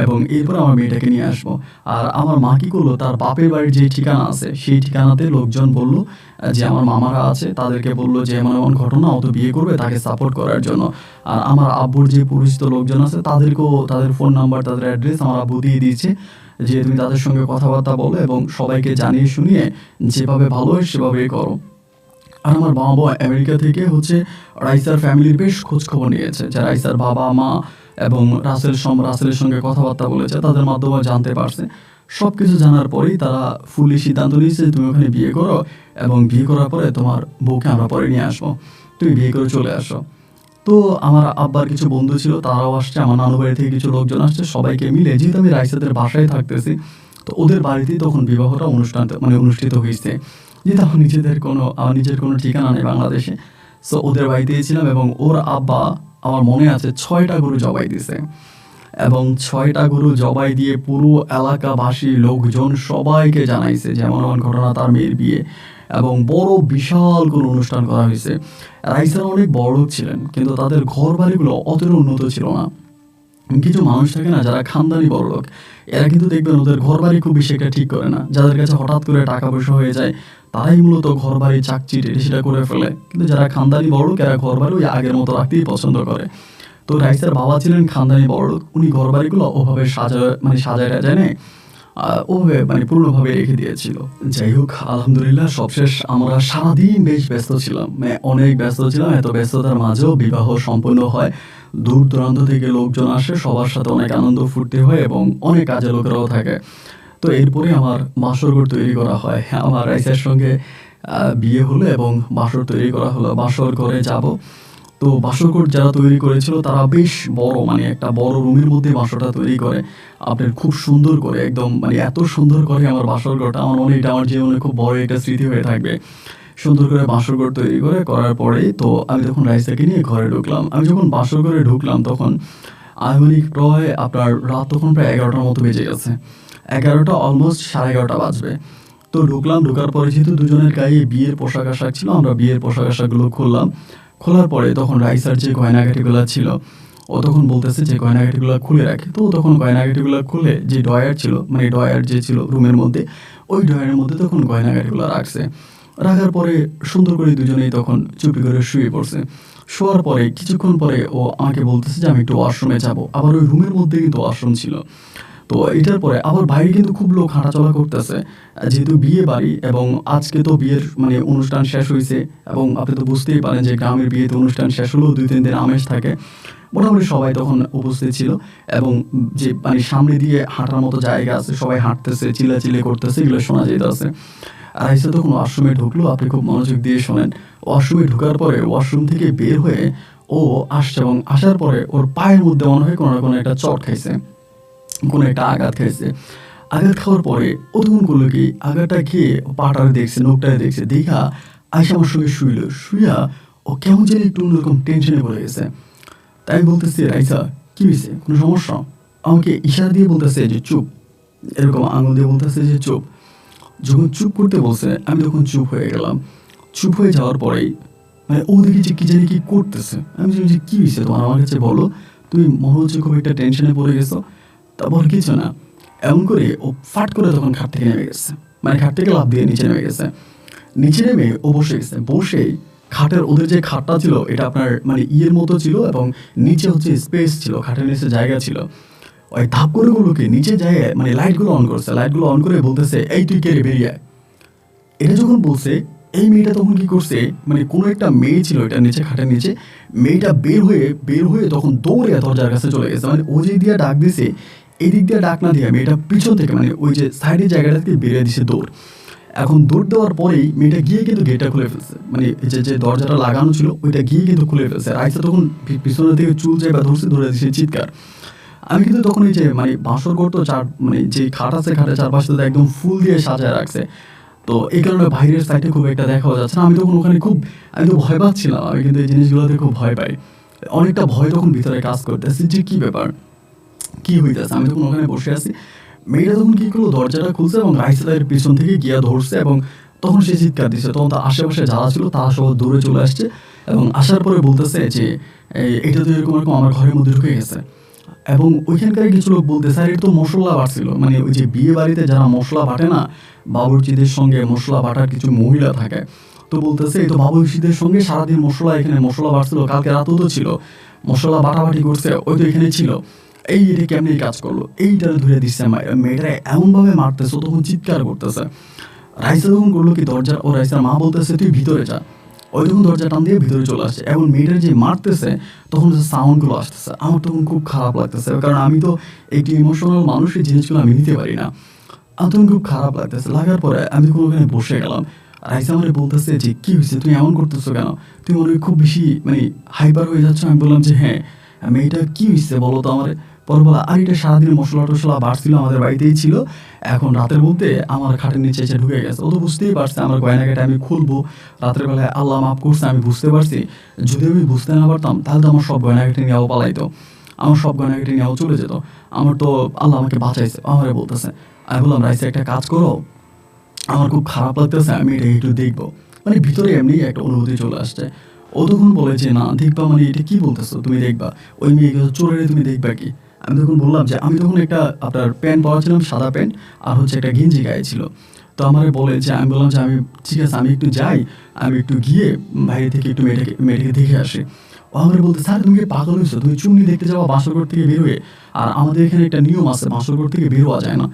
এবং এরপর আমার মেয়েটাকে নিয়ে আসবো। আর আমার মা কী করলো, তার বাপের বাড়ির যে ঠিকানা আছে সেই ঠিকানাতে লোকজন বললো যে আমার মামারা আছে, তাদেরকে বললো যে এমন এমন ঘটনা, ও তো বিয়ে করবে, তাকে সাপোর্ট করার জন্য। আর আমার আব্বুর যে পরিচিত লোকজন আছে তাদেরকেও তাদের ফোন নাম্বার, তাদের অ্যাড্রেস আমার আব্বু দিয়ে দিয়েছে, যে তুমি তাদের সঙ্গে কথাবার্তা বলো এবং সবাইকে জানিয়ে শুনিয়ে যেভাবে ভালো হয় সেভাবেই করো। আর আমার বাবা আমেরিকা থেকে রাইসার ফ্যামিলির বেশ খোঁজখবর নিয়েছে, যে রাইসার বাবা মা এবং রাসেলের সঙ্গে কথাবার্তা বলেছে, তাদের মাধ্যমে জানতে পারছে। সব কিছু জানার পরেই তারা ফুললি সিদ্ধান্ত নিয়েছে তুমি ওখানে বিয়ে করো, এবং বিয়ে করার পরে তোমার বউকে আমরা পরে নিয়ে আসবো, তুমি বিয়ে করে চলে আসো। তো আমার আব্বার কিছু বন্ধু ছিল, তারাও আসছে, আমার নানু বাড়ি থেকে কিছু লোকজন আসছে, সবাইকে মিলে যেহেতু আমি রাইসাদের বাসায় থাকতেছি, তো ওদের বাড়িতেই তখন বিবাহটা অনুষ্ঠিত হয়েছে। যেহেতু আমার নিজের কোনো ঠিকানা নেই বাংলাদেশে, সো ওদের বাড়িতেই ছিলাম। এবং ওর আব্বা, আমার মনে আছে, 6টা গরু জবাই দিছে, এবং 6টা গরু জবাই দিয়ে পুরো এলাকাবাসী লোকজন সবাইকে জানাইছে যে এমন এমন ঘটনা, তার মেয়ের বিয়ে, এবং বড় বিশাল কোনো অনুষ্ঠান করা হয়েছে। রাইসার অনেক বড় লোক ছিলেন, কিন্তু তাদের ঘর বাড়িগুলো অতটা উন্নত ছিল না। কিছু মানুষ থাকে না যারা খানদানি বড়লোক, এরা কিন্তু দেখবেন ওদের ঘর বাড়ি খুব বেশি একটা ঠিক করে না, যাদের কাছে হঠাৎ করে টাকা পয়সা হয়ে যায় তারাই মূলত ঘর বাড়ি চাকচিট সেটা করে ফেলে। কিন্তু যারা খানদানি বড়লোক এরা ঘর বাড়ি ওই আগের মতো রাখতেই পছন্দ করে। তো রাইসার বাবা ছিলেন খানদানি বড়লোক, উনি ঘর বাড়িগুলো ওভাবে সাজায় টাজায় নেয়, ওভাবে পূর্ণভাবে রেখে দিয়েছিল। যাই হোক, আলহামদুলিল্লাহ সবশেষ আমরা সারাদিন বেশ ব্যস্ত ছিলাম, অনেক ব্যস্ত ছিলাম। এত ব্যস্ততার মাঝেও বিবাহ সম্পন্ন হয়, দূর দূরান্ত থেকে লোকজন আসে, সবার সাথে অনেক আনন্দ ফুর্তি হয়, এবং অনেক কাজের লোকেরাও থাকে। তো এরপরে আমার বাসরঘর তৈরি করা হয়, আমার রাইসার সঙ্গে বিয়ে হলো এবং বাসর তৈরি করা হলো, বাসর ঘরে যাব। তো বাসরঘর যারা তৈরি করেছিল তারা বেশ বড়, একটা বড় রুমের মধ্যে বাসরটা তৈরি করে, আপনার খুব সুন্দর করে, একদম এত সুন্দর করে আমার বাসরঘরটা, আমার মনে এটা আমার জীবনে খুব বড় একটা স্মৃতি হয়ে থাকবে। সুন্দর করে বাসরঘর তৈরি করার পরেই তো আমি তখন রাইসাকে নিয়ে ঘরে ঢুকলাম। আমি যখন বাসরঘরে ঢুকলাম তখন আনুমানিক প্রায় আপনার রাত তখন প্রায় 11টার মতো বেজে গেছে, 11টা অলমোস্ট 11:30 বাজবে। তো ঢোকার পরে যেহেতু দুজনের গায়ে বিয়ের পোশাক আশাক ছিল, আমরা বিয়ের পোশাক আশাকগুলো খুললাম। খোলার পরে তখন রাইসার যে গয়নাগাটিগুলো ছিল, ও তখন বলতেছে যে গয়নাগাটিগুলো খুলে রাখে। তো তখন গয়নাগাটিগুলো খুলে, যে ড্রয়ার ছিল, ড্রয়ার যে ছিল রুমের মধ্যে, ওই ড্রয়ারের মধ্যে তখন গয়নাগাটিগুলো রাখছে। রাখার পরে সুন্দর করে দুজনেই তখন চুপি করে শুয়ে পড়ছে। শোয়ার পরে কিছুক্ষণ পরে ও আমাকে বলতেছে যে আমি একটু ওয়াশরুমে যাব। আবার ওই রুমের মধ্যে কিন্তু ওয়াশরুম ছিল। তো এটার পরে আবার বাইরে কিন্তু খুব লোক হাঁটাচলা করতেছে, যেহেতু বিয়ে বাড়ি, এবং আজকে তো বিয়ের অনুষ্ঠান শেষ হয়েছে, এবং আপনি তো বুঝতেই পারেন যে গ্রামের বিয়েতে অনুষ্ঠান শেষ হলেও 2-3 দিন আমেজ থাকে। মোটামুটি সবাই তখন উপস্থিত ছিল, এবং যে সামনে দিয়ে হাঁটার মতো জায়গা আছে, সবাই হাঁটতেছে, চিল্লাচিল্লি করতেছে, এগুলো শোনা যেতেছে। আর রাইসা তখন ওয়াশরুমে ঢুকলো, আপনি খুব মনোযোগ দিয়ে শোনেন। ওয়াশরুমে ঢোকার পরে ওয়াশরুম থেকে বের হয়ে ও আসছে, এবং আসার পরে ওর পায়ের মধ্যে মনে হয় কোনো না কোনো একটা চট খাইছে, কোনো একটা আঘাত খাইছে। আঘাত খাওয়ার পরে ও তখন করলো কি, আঘাতটা খেয়ে পাটারে দেখছে, নোকটারে দেখছে, দেখা আইসা আমার সঙ্গে শুইয়া ও কেমন যেন একটু অন্যরকম টেনশনে পড়ে গেছে। তাই আমি বলতেছি, রাইসা কি হয়েছে, কোনো সমস্যা? আমাকে ইশারা দিয়ে বলতেছে যে চুপ, এরকম আঙুল দিয়ে বলতেছে যে চুপ। যখন চুপ করতে বলছে আমি তখন চুপ হয়ে গেলাম। চুপ হয়ে যাওয়ার পরেই মানে ও দেখি যে কি জানি কি করতেছে। আমি বলছি যে কি হয়েছে তোমার, আমার কাছে বলো, তুমি মনে হচ্ছে খুব একটা টেনশনে পড়ে গেছো। তারপর কিছু না, এমন করে ও ফাট করে তখন খাট থেকে নেমে গেছে, মানে খাট থেকে লাফ দিয়ে নিচে নেমে গেছে। নিচে নেমে ও বসে গেছে, বসেই খাটের ওদের যে খাটটা ছিল এটা আপনার মানে ইয়ের মতো ছিল এবং নিচে হচ্ছে স্পেস ছিল, খাটের নিচে জায়গা ছিল। ওই ধাপ করে গুলোকে নিচে যায় মানে লাইটগুলো অন করছে, লাইটগুলো অন করে বলতেছে এই তুই কে রে, বেরিয়ে আয়। এটা যখন বলছে এই মেয়েটা তখন কি করছে, মানে কোনো একটা মেয়ে ছিল এটা নিচে খাটের নিচে, মেয়েটা বের হয়ে তখন দৌড়ে দরজার কাছে চলে গেছে। মানে ও যে দিয়ে ডাক দিছে এই দিক দিয়ে ডাক না দিয়ে মেয়েটা পিছন থেকে মানে ওই যে সাইডের জায়গাটা থেকে বেরিয়ে দিছে দৌড়। এখন দৌড় দেওয়ার পরেই মেয়েটা গিয়ে কিন্তু গেটটা খুলে ফেলছে, মানে এই যে দরজাটা লাগানো ছিল ওইটা গিয়ে কিন্তু খুলে ফেলছে। রাইসা তখন পিছনের থেকে চুল চাই বা ধরে দিছে চিৎকার। আমি কিন্তু তখন এই যে মানে বাঁশর ঘর তো মানে যে খাট আছে খাটের চারপাশে তো একদম ফুল দিয়ে সাজায় রাখছে, তো এই কারণে বাইরের সাইডে খুব একটা দেখাও যাচ্ছে না। আমি তখন ওখানে আমি তো ভয় পাচ্ছিলাম, আমি কিন্তু এই জিনিসগুলোতে খুব ভয় পাই, অনেকটা ভয় তখন ভিতরে কাজ করতেছে যে কি ব্যাপার কি হইতেছে। আমি তখন ওখানে বসে আছি, মেয়েটা তখন কি করলো দরজাটা খুলছে এবং রাইসা তাদের পিছন থেকে গিয়া ধরছে এবং তখন সে চিৎকার দিচ্ছে। তখন তার আশেপাশে যারা ছিল তারা সব দূরে চলে আসছে এবং আসার পরে বলতেছে যে এটা তো এরকম এরকম আমার ঘরের মধ্যে ঢুকে গেছে। এবং ওইখানকার কিছু লোক বলতে স্যার এটা তো মশলা বাটছিল, মানে ওই যে বিয়ে বাড়িতে যারা মশলা বাটে না, বাবুর্চিদের সঙ্গে মশলা বাটার কিছু মহিলা থাকে, তো বলতেছে এই তো বাবুর্চিদের সঙ্গে সারাদিন মশলা এখানে মশলা বাটছিল, কালকে রাতেও তো ছিল, মশলা বাটাবাটি করছে ওই তো এখানে ছিল, এই এটা কেমনি কাজ করলো, এইটা ধরে দিচ্ছে মেয়েটা এমনভাবে মারতেছে, ও তখন চিৎকার করতেছে। রাইসা তখন করলো কি দরজা, ও রাইসার মা বলতেছে তুই ভিতরে যা, ওই তখন দরজা টান দিয়ে ভিতরে চলে আসছে। এখন মেয়েটার যে মারতেছে তখন যে সাউন্ডগুলো আসতেছে আমার তখন খুব খারাপ লাগতেছে, কারণ আমি তো একটি ইমোশনাল মানুষ, এই জিনিসগুলো আমি নিতে পারি না। আমার তখন খুব খারাপ লাগতেছে, লাগার পরে আমি তখন ওখানে বসে গেলাম। রাইসা আমারে বলতেছে যে কি হয়েছে, তুমি এমন করতেছো কেন, তুমি মনে হয় খুব বেশি মানে হাইপার হয়ে যাচ্ছ। আমি বললাম যে হ্যাঁ মেয়েটা কি হয়েছে বলো তো আমার। পরে বলা আর এটা সারাদিন মশলা টশলা বাড়ছিল আমাদের বাড়িতেই ছিল, এখন রাতের বলতে আমার খাটের নিচে এসে ঢুকে গেছে। ও তো বুঝতেই পারছে আমার গয়নাঘাটে আমি খুলবো রাতের বেলায়, আল্লাহ মাফ করছে আমি বুঝতে পারছি, যদি আমি বুঝতে না পারতাম তাহলে তো আমার সব গয়নাঘাটে নিয়েও পালাইতো, আমার সব গয়নাঘাটে নিয়েও চলে যেত। আমার তো আল্লাহ আমাকে বাঁচাইছে আমারে বলতেছে। আমি বললাম রাইসা একটা কাজ করো, আমার খুব খারাপ লাগতেছে, আমি এটা একটু দেখবো, মানে ভিতরে এমনি একটা অনুভূতি চলে আসছে। ও তখন বলে যে না দেখবা, মানে এটা কি বলতেছো তুমি দেখবা, ওই মেয়েকে চোরে তুমি দেখবা কি। আমি তখন বললাম যে আমি তখন একটা আপনার প্যান্ট পরাছিলাম, সাদা প্যান্ট আর হচ্ছে একটা গেঞ্জি গায়ে ছিল। তো আমার বলে যে আমি বললাম যে আমি ঠিক আছে আমি একটু যাই, আমি একটু গিয়ে বাইরে থেকে একটু মেয়েটাকে দেখে আসি। ও আমার বলতে স্যার তুমি কি পাগল হয়েছো, তুমি চুমনি দেখতে যাওয়া বাসরঘর থেকে বের হয়ে, আর আমাদের এখানে একটা নিয়ম আছে বাসরঘর থেকে বের হওয়া যায় না,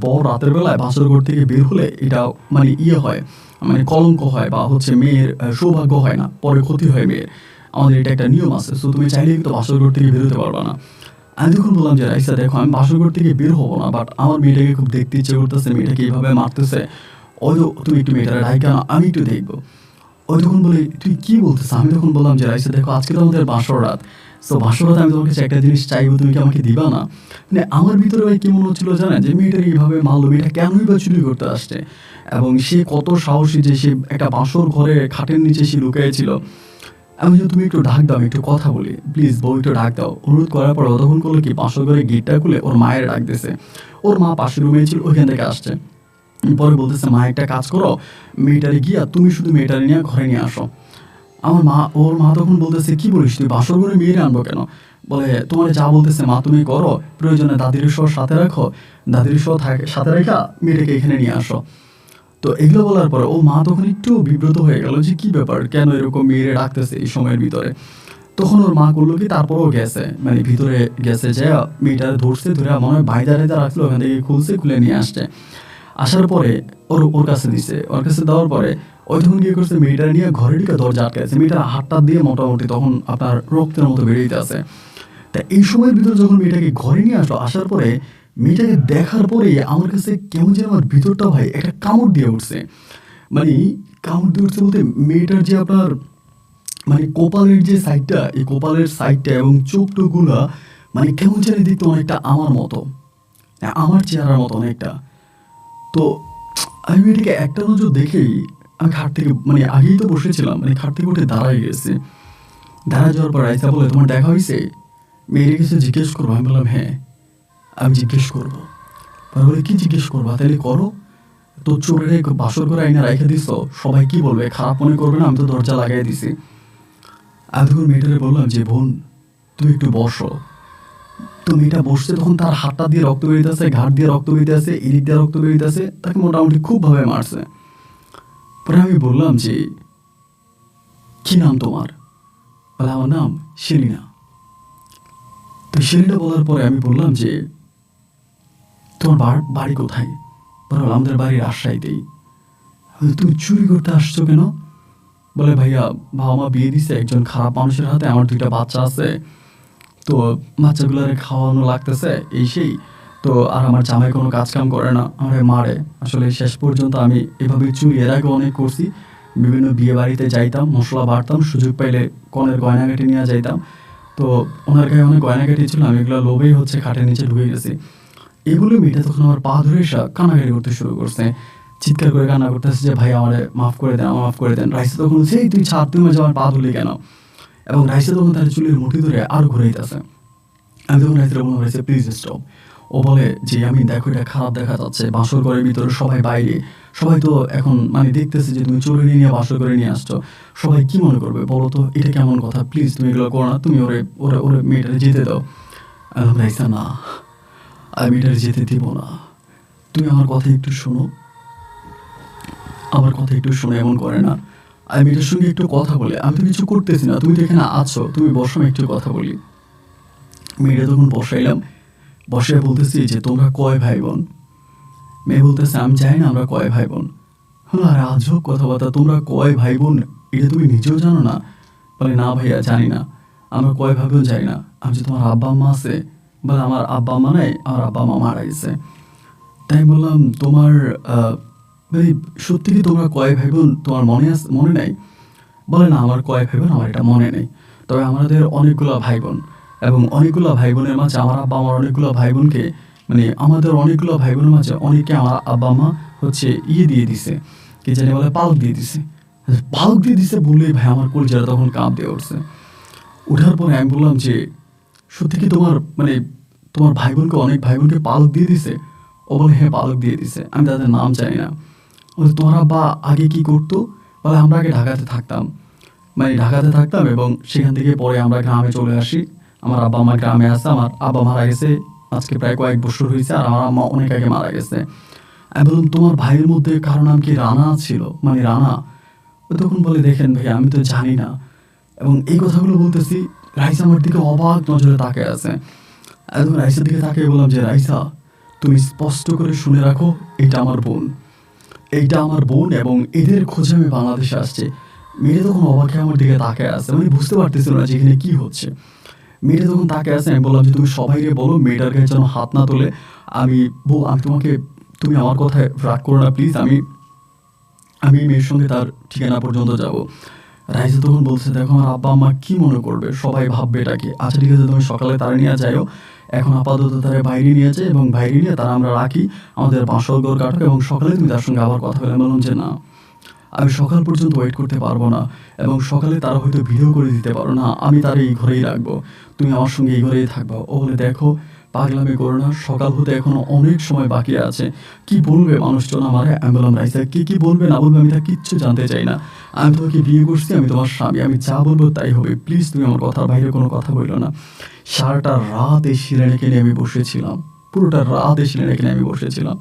বড় রাতের বেলায় বাসরঘর থেকে বের হলে এটা মানে ইয়ে হয়, মানে কলঙ্ক হয় বা হচ্ছে মেয়ের সৌভাগ্য হয় না, পরে ক্ষতি হয় মেয়ের, আমাদের এটা একটা নিয়ম আছে, সো তুমি চাইলে কিন্তু বাসরঘর থেকে বেরোতে পারবা না। আমি তখন বললাম যে রাইসা দেখো আমি বাসরঘর থেকে বের হবো না, বাট আমার মেয়েটাকে খুব দেখতে ইচ্ছে করতেছে, মেয়েটাকে এইভাবে মারতেছে, ওই তো তুমি একটু মেয়েটারে ডাইকা না আমি একটু দেখবো। ওই তখন বলে তুই কি বলতেছ, আমি তখন বললাম যে রাইসা দেখো আজকে তো আমাদের বাসর রাত, সো বাসর রাত আমি তোমার কাছে একটা জিনিস চাইবো, তুমি কি আমাকে দিবা না। মানে আমার ভিতরে ভাই কি মনে হচ্ছিল জানেন, যে মেয়েটা এইভাবে মারলো, মেয়েটা কেনই বা চুরি করতে আসছে এবং সে কত সাহসী যে সে একটা বাসর ঘরে খাটের নিচে সে লুকিয়েছিল। আমি যে তুমি একটু ডাক দাও, আমি একটু কথা বলি প্লিজ, বউ একটু ডাক দাও। অনুরোধ করার পর ও তখন করলো কি বাসর ঘরে গেটটা খুলে ওর মায়ের ডাক দিছে, ওর মা পাশের রুমে ছিল ওইখান থেকে আসছে। পরে বলতেছে মা একটা কাজ করো, মেয়েটারে গিয়া তুমি শুধু মেয়েটারে নিয়ে ঘরে নিয়ে আসো। ওর মা তখন বলতেছে কি বলিস তুই, বাসর ঘরে মেয়েরে আনবো কেন, বলে তোমার যা বলতেছে মা তুমি করো, প্রয়োজনে দাদির সহ সাথে রাখো, দাদির সহ সাথে রেখা মেয়েটাকে এখানে নিয়ে আসো। তো এগুলো বলার পরে ও মা তখন একটু বিব্রত হয়ে গেল যে কি ব্যাপার, কেন এরকম মেয়েরে ডাকতেছে এই সময়ের ভিতরে। তখন ওর মা করলো কি তারপরও গেছে, মানে ভিতরে গেছে যে মেয়েটারে ধরছে, ধরে মনে হয় বাইদারে রাখলো, ওখান থেকে খুলছে, খুলে নিয়ে আসছে। আসার পরে ওর কাছে দিছে, ওর কাছে দেওয়ার পরে ওই তখন গিয়ে করছে মেয়েটার নিয়ে ঘরে ঢুকে দরজা আটকাছে, মেয়েটার হাতটা দিয়ে মোটামুটি তখন আপনার রক্তের মতো বেরিয়ে আছে। তা এই সময়ের ভিতরে যখন মেয়েটাকে ঘরে নিয়ে আসলো, আসার পরে মেয়েটাকে দেখার পরে আমার কাছে কেমন যেন আমার ভিতরটা ভাই একটা কামড় দিয়ে উঠছে, মানে কামড় দিয়ে উঠছে বলতে মেয়েটার যে আপনার মানে কপালের যে সাইডটা, এই কপালের সাইডটা এবং চোখ টোকগুলা মানে কেমন যেন দেখতে অনেকটা আমার মতো, আমার চেহারার মতো অনেকটা। তো আমি মেয়েটাকে একটা নজর দেখেই আমি খাট থেকে মানে আগেই তো বসেছিলাম, মানে খাট থেকে উঠে দাঁড়ায় গেছি। দাঁড়া যাওয়ার পর রাইসা বলে তোমার দেখা হয়েছে, মেয়ের কিছু জিজ্ঞেস করবো। আমি বললাম হ্যাঁ আমি জিজ্ঞেস করবো। পরে বলে কি জিজ্ঞেস করবা, তাহলে করো। তো চোরের বাসর করে আইনা রাইখে দিস, সবাই কি বলবে, খারাপ মনে করবে না? আমি তো দরজা লাগাই দিছি। তখন মেয়েটারে বললাম যে বোন তুমি একটু বসো। তো মেয়েটা বসছে, তখন তার হাতটা দিয়ে রক্ত বেরিতেছে, ঘাট দিয়ে রক্ত বেরিতেছে, এদিক দিয়ে রক্ত বেরিতেছে, তাকে মোটামুটি খুবভাবে মারছে। পরে আমি বললাম যে কি নাম তোমার? বলে আমার নাম সেলিনা। তো সেলিনা বলার পরে আমি বললাম যে তোমার বাড়ি কোথায়? বলে আমাদের বাড়ি রাজশাহীতেই। তুমি চুরি করতে আসছো কেন? বলে ভাইয়া বাবা মা বিয়ে দিছে একজন খারাপ মানুষের হাতে, আমার 2টা বাচ্চা আছে, তো বাচ্চাগুলোরে খাওয়ানো লাগতেছে এই সেই। তো আর আমার জামাই কোনো কাজ কাম করে না, আমারে মারে। আসলে শেষ পর্যন্ত আমি এভাবে চুরি এর আগে অনেক করছি, বিভিন্ন বিয়ে বাড়িতে যাইতাম, মশলা বাড়তাম, সুযোগ পাইলে কনের গয়নাগাটি নিয়ে যাইতাম। তো ওনার গায়ে অনেক গয়নাগাটি ছিল, আমি এগুলো লোভেই হচ্ছে খাটের নিচে ঢুকে গেছি। এগুলো মেয়েটা তখন আমার পা ধরে এসে কান্নাকাটি করতে শুরু করছে, চিৎকার করে কান্না করতেছে যে ভাই আমারে মাফ করে দেন, আমার মাফ করে দেন। রাইসা তখন সেই তুই ছাড়, তুমি আমার পা ধরলি কেন? এবং রাইসা তখন তার চুলের মুঠি ধরে আরো ঘুরাইতেছে। আমি তখন রাইসা বললাম রাইসা প্লিজ স্টপ। ও বলে যে আমি দেখো এটা খারাপ দেখা যাচ্ছে, বাসর ঘরের ভিতরে সবাই বাইরে, সবাই তো এখন মানে দেখতেছে যে তুমি চোরে নিয়ে বাসর করে নিয়ে আসছো, সবাই কি মনে করবে বলো তো, এটা কেমন কথা? প্লিজ তুমি এগুলো করো না, তুমি ওরে ওরে ওরে মেয়েটারে যেতে দাও। আমি রাইসা না, আমি মেয়েটারে যেতে দিব না, তুমি আমার কথা একটু শোনো, আমার কথা একটু শোনো, এমন করে না। আমি মেয়েটার সঙ্গে একটু কথা বলে, আমি তো কিছু করতেছি না, তুমি তো এখানে আছো, তুমি বসো, আমি একটু কথা বলি। মেয়েটা তখন বসাইলাম, বসে বলতেছি যে তোমরা কয় ভাই বোন? মেয়ে বলতেছে আমি জানি না আমরা কয় ভাই বোন। হ্যাঁ আর আজব কথাবার্তা, তোমরা কয় ভাই বোন এটা তুমি নিজেও জানো না? বলে না ভাইয়া জানি না, আমরা কয় ভাই বোন জানি না। আমি যে তোমার আব্বা আম্মা আছে? বলে আমার আব্বা আম্মা নাই, আমার আব্বা আম্মা মারা গেছে। তাই বললাম তোমার মানে সত্যি কি তোমরা কয় ভাই বোন তোমার মনে নাই? বলে না আমার কয় ভাই বোন আমার এটা মনে নেই, তবে আমাদের অনেকগুলো ভাই বোন, এবং অনেকগুলো ভাই বোনের মাঝে আমার আব্বা আমার অনেকগুলো ভাই বোনকে, মানে আমাদের অনেকগুলো ভাই বোনের মাঝে অনেকে আমার আব্বা মা হচ্ছে দিয়ে দিছে, কি জানি বলে পালক দিয়ে দিছে। পালক দিয়ে দিছে বললেই ভাই আমার কলিজাটা তখন কাঁপ দিয়ে উঠছে। ওঠার পরে আমি বললাম যে সত্যি কি তোমার মানে তোমার ভাই বোনকে, অনেক ভাই বোনকে পালক দিয়ে দিছে? ও বলে হ্যাঁ পালক দিয়ে দিছে, আমি তাদের নাম জানি না। বলে তোমার আব্বা আগে কি করতো? বলে আমরা আগে ঢাকাতে থাকতাম, মানে ঢাকাতে থাকতাম এবং সেখান থেকে পরে আমরা গ্রামে চলে আসি। আমার আব্বা আমার গ্রামে আছে, আমার আব্বা মারা গেছে আজকে প্রায় কয়েক বছর হয়েছে, আর আমার আম্মা অনেক আগে মারা গেছে। আমি বললাম তোমার ভাইয়ের মধ্যে কারো নাম কি রানা ছিল, মানে রানা? ও তখন বলে দেখেন ভাই আমি তো জানি না। এবং এই কথাগুলো বলতেছি, রাইসা আমার দিকে অবাক নজরে তাকিয়ে আছে। একদম রাইসার দিকে তাকিয়ে বললাম যে রাইসা তুমি স্পষ্ট করে শুনে রাখো, এটা আমার বোন, এইটা আমার বোন, এবং এদের খোঁজে আমি বাংলাদেশে আসছি। মেয়েটা তখন অবাক হয়ে আমার দিকে তাকায় আছে, মানে বুঝতে পারতেছিল না যে এখানে কি হচ্ছে। মেয়েটা তখন তাকায় আছে, আমি বললাম যে তুমি সবাইকে বলো মেয়েটার গায়ে যেন হাত না তোলে। আমি আমি তোমাকে, তুমি আমার কথায় রাগ করো না প্লিজ, আমি আমি মেয়ের সঙ্গে তার ঠিকানা পর্যন্ত যাব। রাইসা তখন বলছে দেখো আমার আব্বা আম্মা কি মনে করবে, সবাই ভাববে এটা কি। আচ্ছা ঠিক আছে তুমি সকালে তারা নিয়ে যাও, এখন আপাতত তারা বাইরে নিয়ে যায়, এবং বাইরে নিয়ে তারা আমরা রাখি, আমাদের বাসর ঘর কাটুক, এবং সকালে তুমি তার সঙ্গে আবার কথা বলে। বললাম যে না আমি সকাল পর্যন্ত ওয়েট করতে পারবো না, এবং সকালে তারা হয়তো ভিডিও করে দিতে পারো না, আমি তারা এই ঘরেই রাখবো, তুমি আমার সঙ্গে এই ঘরেই থাকবো। ও বলে দেখো পাগলামি করো না, সকাল হতে এখনো অনেক সময় বাকি আছে, কি বলবে মানুষজন আমারে? আমি বললাম রাইসা কি বলবে না বলবে আমি তা কিচ্ছু জানতে চাই না, আমি তোমাকে বিয়ে করছি, আমি তোমার স্বামী, আমি যা বলবো তাই হবে, প্লিজ তুমি আমার কথার বাইরে কোনো কথা বললো না। সারাটা রাত এই শিলানিকে নিয়ে আমি বসেছিলাম, পুরোটা রাত এই শিলানিকে নিয়ে আমি বসেছিলাম।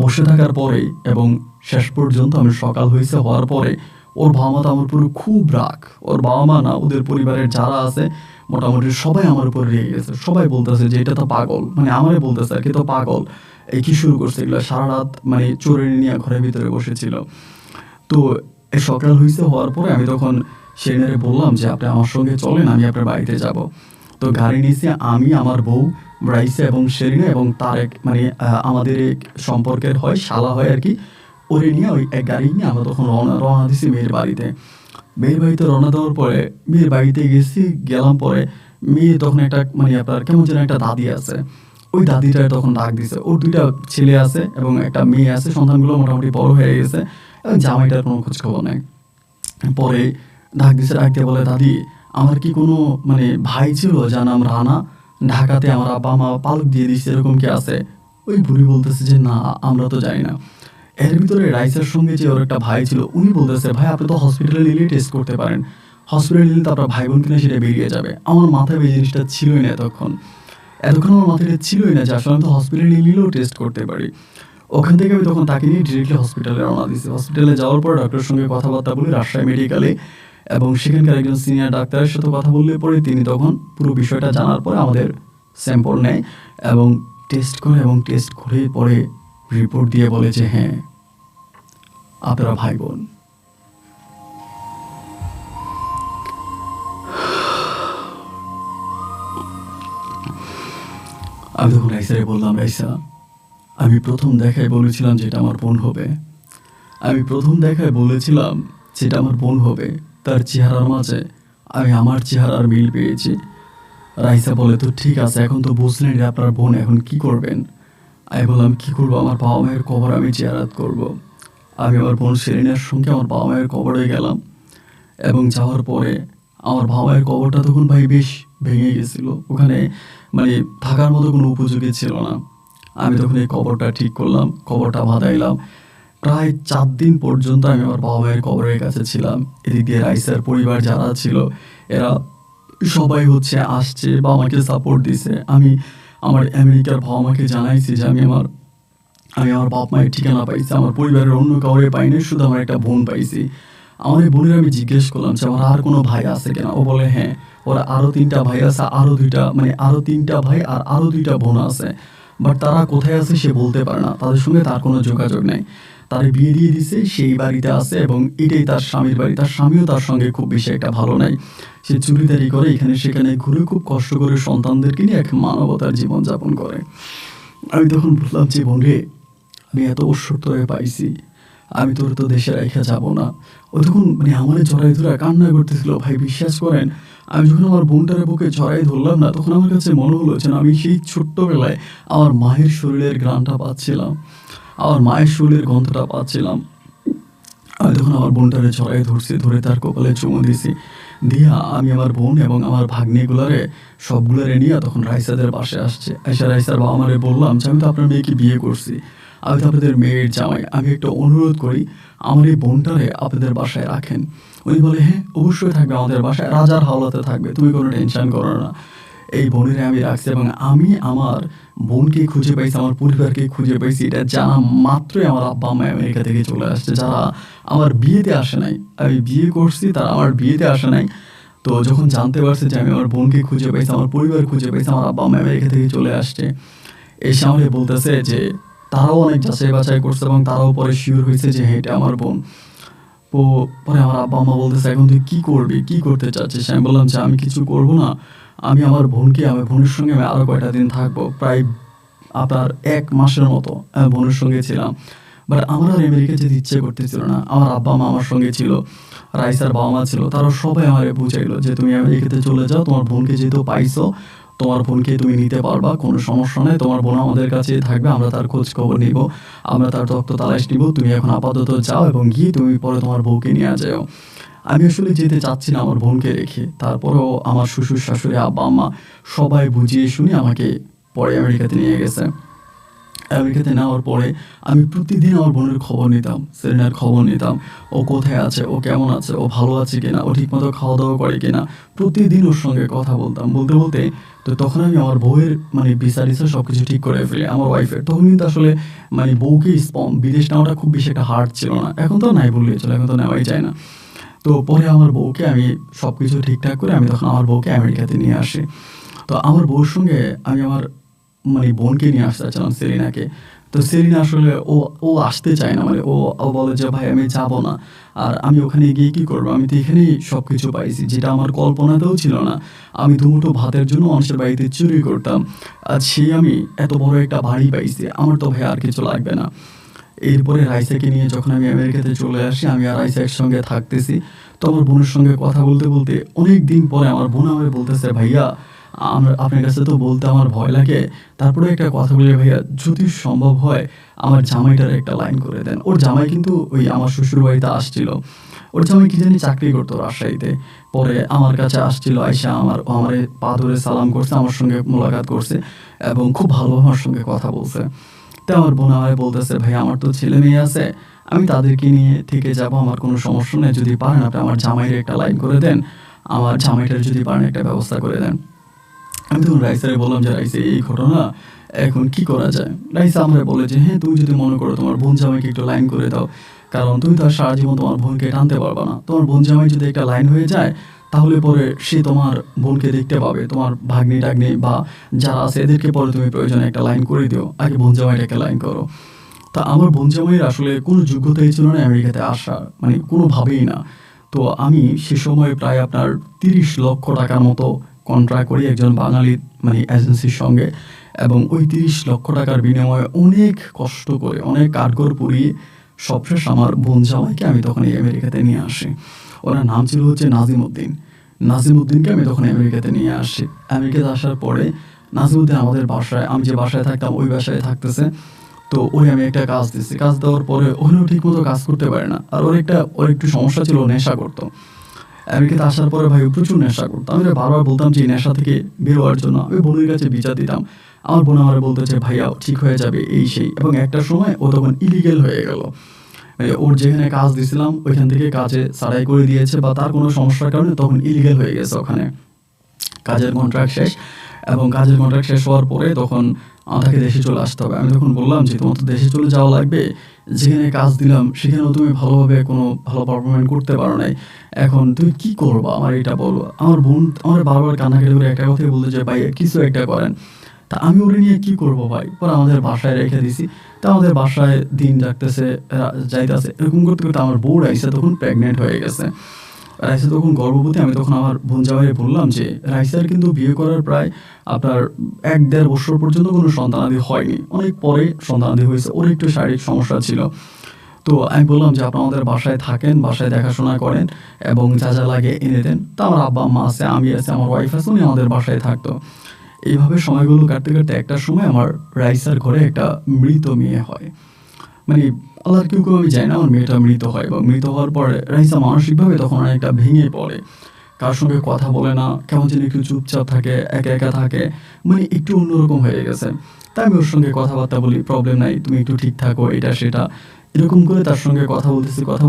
বসে থাকার পরেই এবং শেষ পর্যন্ত আমি সকাল হয়েছে হওয়ার পরে ওর বাবা মা তো আমার উপরে খুব রাগ, ওর বাবা মা না ওদের পরিবারের যারা আছে মোটামুটি সবাই আমার উপর রেগে গেছে, সবাই বলতেছে যে এটা তো পাগল, মানে আমারে বলতেছে আর কি তো পাগল, এই কি শুরু করছে এগুলো, সারা রাত মানে চোরে নিয়ে ঘরের ভিতরে বসেছিল। তো এই সকাল হয়েছে হওয়ার পরে আমি তখন সেনারে বললাম যে আপনি আমার সঙ্গে চলেন, আমি আপনার বাড়িতে যাব। তো গাড়ি নিয়েছি আমি, আমার বউ রাইসা এবং শেরিনা, এবং তার এক মানে আমাদের এক সম্পর্কের হয়, শালা হয় আর কি, ওরে নিয়ে ওই এক গাড়ি নিয়ে আমরা তখন রওনা দিছি মেয়ের বাড়িতে। মেয়ের বাড়িতে রওনা দেওয়ার পরে মেয়ের বাড়িতে গেলাম পরে মেয়ে তখন একটা মানে আপনার কেমন যেন একটা দাদি আছে, ওই দাদিটা তখন ডাক দিছে, ওর 2টা ছেলে আছে এবং একটা মেয়ে আছে, সন্তানগুলো মোটামুটি বড় হয়ে গেছে, এবং জামাইটার কোনো খোঁজ খবর নেই। পরে ডাক দিছে, ডাক দিয়ে বলে দাদি আমার কি কোনো মানে ভাই ছিল যার নাম রানা, ঢাকাতে আমার আব্বা মা পালক দিয়ে দিচ্ছে, এরকম কি আছে? ওই বুড়ি বলতেছে যে না আমরা তো জানি না। এর ভিতরে রাইসার সঙ্গে যে ওর একটা ভাই ছিল, উনি বলতেছে ভাই আপনি তো হসপিটালে নিলে টেস্ট করতে পারেন, হসপিটালে নিলে তো আপনার ভাই বোন কিনা সেটা বেরিয়ে যাবে। আমার মাথায় এই জিনিসটা ছিলই না এতক্ষণ, আমার মাথায় এটা ছিলই না যে আসলে আমি তো হসপিটালে নিলেও টেস্ট করতে পারি। ওখান থেকে আমি তখন তাকে নিয়ে ডিরেক্টলি হসপিটালে রওনা দিয়েছি। হসপিটালে যাওয়ার পর ডক্টরের সঙ্গে কথাবার্তা বলি রাজশাহী মেডিকেলে, এবং সেখানকার একজন সিনিয়র ডাক্তারের সাথে কথা বললে পরে তিনি তখন পুরো বিষয়টা জানার পরে আমাদের স্যাম্পল নেয় এবং টেস্ট করে, এবং টেস্ট করে পরে রিপোর্ট দিয়ে বলে যে হ্যাঁ আপনারা ভাই বোন। আমি তখন রাইসারে বললাম, রাইসা আমি প্রথম দেখায় বলেছিলাম যেটা আমার বোন হবে, আমি প্রথম দেখায় বলেছিলাম যেটা আমার বোন হবে, তার চেহারার মাঝে আমি আমার চেহারার মিল পেয়েছি। রাইসা বলে তো ঠিক আছে, এখন তো বুঝলেন যে আপনার বোন, এখন কি করবেন? আমি বললাম কি করবো, আমার বাবা মায়ের কবর আমি জিয়ারত করব। আমি আমার বোন সেরিনার সঙ্গে আমার বাবা মায়ের কবরে গেলাম, এবং যাওয়ার পরে আমার বাবা মায়ের কবরটা তখন ভাই বেশ ভেঙে গেছিলো, ওখানে মানে থাকার মতো কোনো উপযোগী ছিল না। আমি তখন এই কবরটা ঠিক করলাম, কবরটা বাঁধাইলাম। প্রায় 4 দিন পর্যন্ত আমি আমার বাবা মায়ের কবরের কাছে ছিলাম। এদিক দিয়ে রাইসার পরিবার যারা ছিল এরা সবাই হচ্ছে আসছে বা আমাকে সাপোর্ট দিছে। আমি আমার আমেরিকার বাবা মাকে জানাইছি যে আমি আমার বাপ মায়ের ঠিকানা পাইছি, আমার পরিবারের অন্য কাউরে পাইনি, শুধু আমার একটা বোন পাইছি। আমার এই বোনের আমি জিজ্ঞেস করলাম যে আমার আর কোনো ভাই আছে কিনা, ও বলে হ্যাঁ ওরা আরও 3টা ভাই আছে, আরও 3টা ভাই আর আরও 2টা বোন আছে, বাট তারা কোথায় আছে সে বলতে পারে না, তাদের সঙ্গে তার কোনো যোগাযোগ নেই। তার বিয়ে দিয়ে দিছে, সেই বাড়িতে আছে এবং এটাই তার স্বামীর বাড়ি। তার স্বামীও তার সঙ্গে খুব বেশি একটা ভালো নাই, সে চুরিদারি করে, এখানে সেখানে ঘুরে খুব কষ্ট করে সন্তানদেরকে নিয়ে এক মানবতার জীবনযাপন করে। আমি তখন বললাম যে বোন রে, আমি এত অসুস্থ হয়ে পাইছি, আমি তোর তো দেশে রেখে যাব না। ও তখন আমার জড়াই ধরে কান্না করতেছিল। ভাই বিশ্বাস করেন, আমি যখন আমার বোনটার বুকে জড়াই ধরলাম না, তখন আমার কাছে মনে হলো যেন আমি সেই ছোট্টবেলায় আমার মায়ের শরীরের ঘ্রাণটা পাচ্ছিলাম, আমার মায়ের শরীরের গন্ধটা পাচ্ছিলাম। আমি তখন আমার বোনটারে জড়াই ধরছি, ধরে তার কপালে চুমু দিছি, দিয়া আমি আমার বোন এবং আমার ভাগ্নিগুলারে সবগুলারে নিয়ে তখন রাইসাদের পাশে আসছে। এসে রাইসার বাবা মারে বললাম যে আমি তো আপনার মেয়েকে বিয়ে করছি, আমি তো আপনাদের মেয়ের জামাই, আমি একটা অনুরোধ করি আমার এই বোনটারে আপনাদের বাসায় রাখেন। উনি বলে হ্যাঁ অবশ্যই থাকবে আমাদের বাসায়, রাজার হাওলাতে থাকবে, তুমি কোনো টেনশন করো না। এই বোনের আমি রাখছি, এবং আমি আমার বোনকে খুঁজে পাইছি, আমার পরিবারকে খুঁজে পাইছি, এটা জানা মাত্রই আমার আব্বা মা আমেরিকা থেকে চলে আসছে, যারা আমার বিয়েতে আসে নাই। আমি বিয়ে করছি, তারা আমার বিয়েতে আসে নাই। তো যখন জানতে পারছে যে আমি আমার বোনকে খুঁজে পাইছি, আমার পরিবার খুঁজে পাইছি, আমার আব্বা মা আমেরিকা থেকে চলে আসছে, এসে আমাকে বলতেছে যে তারাও অনেক যাচাই বাছাই করছে এবং তারাও পরে শিওর হয়েছে যে হ্যাঁ এটা আমার বোন। তো পরে আমার আব্বা আম্মা বলতেছে এখন তুই কী করবি, কী করতে চাচ্ছিস? আমি বললাম যে আমি কিছু করব না, আমি আমার বোনের সঙ্গে আমি আরও কয়টা দিন থাকবো, প্রায় আপনার 1 মাসের মতো আমি বোনের সঙ্গে ছিলাম। বাট আমার আর আমেরিকা যেতে ইচ্ছে করতেছিল না। আমার আব্বা মা আমার সঙ্গে ছিল, রাইসার বাবা মা ছিল, তারা সবাই আমারে বুঝাইলো যে তুমি আমেরিকাতে চলে যাও, তোমার বোনকে যেহেতু পাইছো, তোমার বোনকে তুমি নিতে পারবা, কোনো সমস্যা নেই, তোমার বোন আমাদের কাছেই থাকবে, আমরা তার খোঁজ খবর নিব, আমরা তার রক্ত তালাশ নিব, তুমি এখন আপাতত যাও এবং গিয়ে তুমি পরে তোমার বউকে নিয়ে যাও। আমি আসলে যেতে চাচ্ছি না আমার বোনকে রেখে, তারপরেও আমার শ্বশুর শাশুড়ি আব্বা আম্মা সবাই বুঝিয়ে শুনে আমাকে পরে আমেরিকাতে নিয়ে গেছে। আমেরিকাতে নেওয়ার পরে আমি প্রতিদিন আমার বোনের খবর নিতাম, সেরেনার খবর নিতাম, ও কোথায় আছে, ও কেমন আছে, ও ভালো আছে কিনা, ও ঠিকমতো খাওয়া দাওয়া করে কিনা, প্রতিদিন ওর সঙ্গে কথা বলতাম। বলতে বলতে তো তখন আমি আমার বউয়ের ভিসা টিসা সব কিছু ঠিক করে ফেলি, আমার ওয়াইফের। তখন কিন্তু আসলে বউকে বিদেশ নেওয়াটা খুব বেশি একটা হার্ড ছিল না, এখন তো নাই বললেই চলে, এখন তো নেওয়াই যায় না। তো পরে আমার বউকে আমি সব কিছু ঠিকঠাক করে আমি তখন আমার বউকে আমেরিকাতে নিয়ে আসি। তো আমার বউর সঙ্গে আমি আমার বোনকে নিয়ে আসতে চাচ্ছিলাম, সেলিনাকে। তো সেলিনা আসলে ও আসতে চায় না, ও বলে যে ভাই আমি যাব না, আর আমি ওখানে গিয়ে কী করবো, আমি তো এখানেই সব কিছু পাইছি, যেটা আমার কল্পনাতেও ছিল না। আমি দুমুঠো ভাতের জন্য মানুষের বাড়িতে চুরি করতাম, আর সেই আমি এত বড় একটা বাড়ি পাইছি, আমার তো ভাই আর কিছু লাগবে না। এরপরে রাইসাকে নিয়ে যখন আমি আমেরিকাতে চলে আসি, আমি আর রাইসা একসঙ্গে থাকতেছি। তো আমার বোনের সঙ্গে কথা বলতে বলতে অনেক দিন পরে আমার বোন আমাকে বলতেছে ভাইয়া আপনার কাছে তো বলতে আমার ভয় লাগে, তারপরে একটা কথা বলি ভাইয়া, যদি সম্ভব হয় আমার জামাইটার একটা লাইন করে দেন। ওর জামাই কিন্তু ওই আমার শ্বশুর বাড়িতে আসছিল, ওর জামাই কি জানি চাকরি করতো রাজশাহীতে। পরে আমার কাছে আসছিল, আইসা আমার পা ধরে সালাম করছে, আমার সঙ্গে মোলাকাত করছে এবং খুব ভালোভাবে আমার সঙ্গে কথা বলছে। তো আমার বোন আমায় বলতেছে, ভাই আমার তো ছেলে মেয়ে আছে, আমি তাদেরকে নিয়ে থেকে যাব, আমার কোনো সমস্যা নেই, যদি পারেন আপনি আমার জামাইয়ের একটা লাইন করে দেন, আমার জামাইটার যদি পারেন একটা ব্যবস্থা করে দেন। আমি তখন রাইসারে বললাম যে রাইসে এই ঘটনা, এখন কি করা যায়? রাইসা আমরা বলে যে হ্যাঁ, তুমি যদি মনে করো তোমার বোন জামাইকে একটু লাইন করে দাও, কারণ তুমি তো আর সারা জীবন তোমার বোনকে টানতে পারবে না। তোমার বোন জামাই যদি একটা লাইন হয়ে যায়, তাহলে পরে সে তোমার বোনকে দেখতে পাবে, তোমার ভাগ্নি টাগ্নি বা যারা আছে এদেরকে পরে তুমি প্রয়োজনে একটা লাইন করে দিও, আগে বোন জামাইটাকে লাইন করো। তা আমার বোন জামাইয়ের আসলে কোনো যোগ্যতাই ছিল না আমেরিকাতে আসার, মানে কোনোভাবেই না। তো আমি সে সময় প্রায় আপনার ৩০ লক্ষ টাকার মতো কন্ট্রাক্ট করি একজন বাঙালি মানে এজেন্সির সঙ্গে, এবং ওই ৩০ লক্ষ টাকার বিনিময়ে অনেক কষ্ট করে অনেক কাঠগড় পুড়িয়ে সবশেষ আমার বোন জামাইকে আমি তখন এই আমেরিকাতে নিয়ে আসি। ওনার নাম ছিল হচ্ছে নাজিমউদ্দিন। নাজিমউদ্দিনকে আমি তখন আমেরিকাতে নিয়ে আসি। আমেরিকাতে আসার পরে নাজিমউদ্দিন আমাদের বাসায়, আমি যে বাসায় থাকতাম ওই বাসায় থাকতেছে। তো ওই আমি একটা কাজ দিচ্ছি, কাজ দেওয়ার পরে ওখানেও ঠিক মতো কাজ করতে পারে না। আর ওর একটু সমস্যা ছিল, নেশা করতো। আমেরিকাতে আসার পরে ভাই ও প্রচুর নেশা করতো। আমি ওকে বারবার বলতাম যে এই নেশা থেকে বের হওয়ার জন্য। আমি বোনের কাছে বিচার দিতাম। আমার বোন আমার বলতেছে ভাইয়া ঠিক হয়ে যাবে এই সেই, এবং একটা সময় ও তখন ইলিগেল হয়ে গেল। মানে ওর যেখানে কাজ দিছিলাম ওইখান থেকে কাজে ছাড়াই করে দিয়েছে, বা তার কোনো সমস্যার কারণে তখন ইলিগেল হয়ে গেছে ওখানে। কাজের কন্ট্রাক্ট শেষ, এবং কাজের কন্ট্রাক্ট শেষ হওয়ার পরে তখন তাকে দেশে চলে আসতে হবে। আমি তখন বললাম যে তোমার তো দেশে চলে যাওয়া লাগবে, যেখানে কাজ দিলাম সেখানেও তুমি ভালোভাবে কোনো ভালো পারফরমেন্স করতে পারো নাই, এখন তুমি কি করবা আমার এটা বলো। আমার বোন আমার বারবার কান্নাকাটি করে একটা কথাই বলতে যে ভাই কিছু একটা করেন। তা আমি ওরে নিয়ে কি করব ভাই, পরে আমাদের বাসায় রেখে দিছি। তা আমাদের বাসায় দিন যাইতেছে যাইতেছে, এরকম করতে করতে আমার বউ রাইসা তখন প্রেগনেন্ট হয়ে গেছে। রাইসা তখন গর্ভবতী। আমি তখন আমার বোন জামাইকে বললাম যে রাইসার কিন্তু বিয়ে করার প্রায় আপনার ১-১.৫ বছর পর্যন্ত কোনো সন্তানাদি হয়নি, অনেক পরে সন্তানাদি হয়েছে, ওর একটু শারীরিক সমস্যা ছিল। তো আমি বললাম যে আপনি আমাদের বাসায় থাকেন, বাসায় দেখাশোনা করেন এবং যা যা লাগে এনে দেন। তা আমার আব্বা আম্মা আছে, আমি আছে, আমার ওয়াইফ আছে, উনি আমাদের বাসায় থাকতো। এইভাবে সময়গুলো কাটতে কাটতে একটা সময় আমার রাইসার ঘরে একটা মৃত মেয়ে হয়। মানে আল্লাহর কেউ কেউ আমি জানি না, আমার মেয়েটা মৃত হয়, এবং মৃত হওয়ার পরে রাইসা মানসিকভাবে তখন অনেকটা ভেঙে পড়ে। কার সঙ্গে কথা বলে না, কেমন যেন একটু চুপচাপ থাকে, একা একা থাকে, মানে একটু অন্যরকম হয়ে গেছে। তাই আমি ওর সঙ্গে কথাবার্তা বলি, প্রবলেম নাই, তুমি একটু ঠিক থাকো, এটা সেটা এরকম করে তার সঙ্গে কথা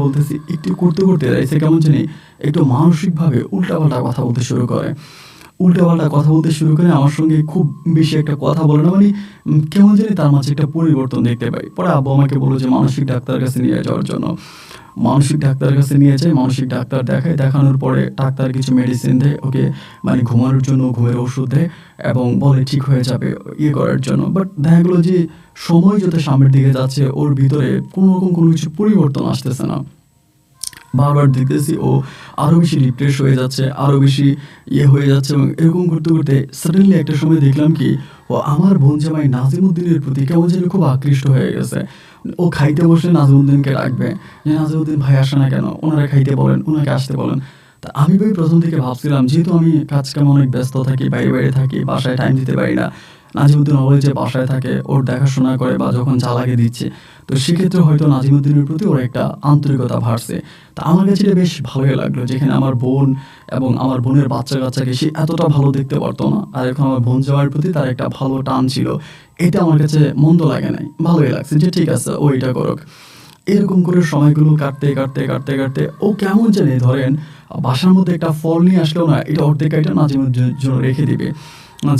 বলতেছি একটু করতে করতে রাইসা কেমন জানি একটু মানসিকভাবে উল্টাপাল্টা কথা বলতে শুরু করে। উল্টাপাল্টা কথা বলতে শুরু করে আমার সঙ্গে খুব বেশি একটা কথা বলে না, মানে কেমন জানি তার মাঝে একটা পরিবর্তন দেখতে পাই। পরে আব্বু আমাকে বললো যে মানসিক ডাক্তারের কাছে নিয়ে যাওয়ার জন্য। মানসিক ডাক্তারের কাছে নিয়ে যাই, মানসিক ডাক্তার দেখায়, দেখানোর পরে ডাক্তার কিছু মেডিসিন দেয় ওকে, মানে ঘুমানোর জন্য ঘুমের ওষুধ দেয়, এবং বলে ঠিক হয়ে যাবে ইয়ে করার জন্য। বাট দেখা গেলো যে সময় যত সামনের দিকে যাচ্ছে ওর ভিতরে কোনো রকম কোনো কিছু পরিবর্তন আসতেছে না। বারবার দেখতেছি ও আরও বেশি রিফ্রেশ হয়ে যাচ্ছে, আরও বেশি ইয়ে হয়ে যাচ্ছে, এবং এরকম করতে করতে সাডেনলি একটা সময় দেখলাম কি ও আমার বোন জামাই নাজিমউদ্দিনের প্রতি কেমন যেন খুব আকৃষ্ট হয়ে গেছে। ও খাইতে বসে নাজিমউদ্দিনকে ডাকবে যে নাজিমউদ্দিন ভাই আসে না কেন, ওনারা খাইতে বলেন, ওনাকে আসতে বলেন। তা আমি ভাই প্রথম থেকে ভাবছিলাম যেহেতু আমি কাজ কামে অনেক ব্যস্ত থাকি, বাইরে বাইরে থাকি, বাসায় টাইম দিতে পারি না, নাজিমউদ্দিন অলওয়েজ যে বাসায় থাকে ওর দেখাশোনা করে বা যখন চা লাগিয়ে দিচ্ছে, তো সেক্ষেত্রে হয়তো নাজিমউদ্দিনের প্রতি ওর একটা আন্তরিকতা বাড়ছে। তা আমার কাছে এটা বেশ ভালোই লাগলো, যেখানে আমার বোন এবং আমার বোনের বাচ্চা কাচ্চাকে সে এতটা ভালো দেখতে পারতো না, আর এখন আমার বোন যাওয়ার প্রতি তার একটা ভালো টান ছিল। এটা আমার কাছে মন্দ লাগে নাই, ভালোই লাগছে যে ঠিক আছে ও এটা করুক। এরকম করে সময়গুলো কাটতে কাটতে কাটতে কাটতে ও কেমন জানি ধরেন বাসার মধ্যে একটা ফল নিয়ে আসলেও না এটা অর্ধেক এটা নাজিমুদ্দিনের জন্য রেখে দিবে,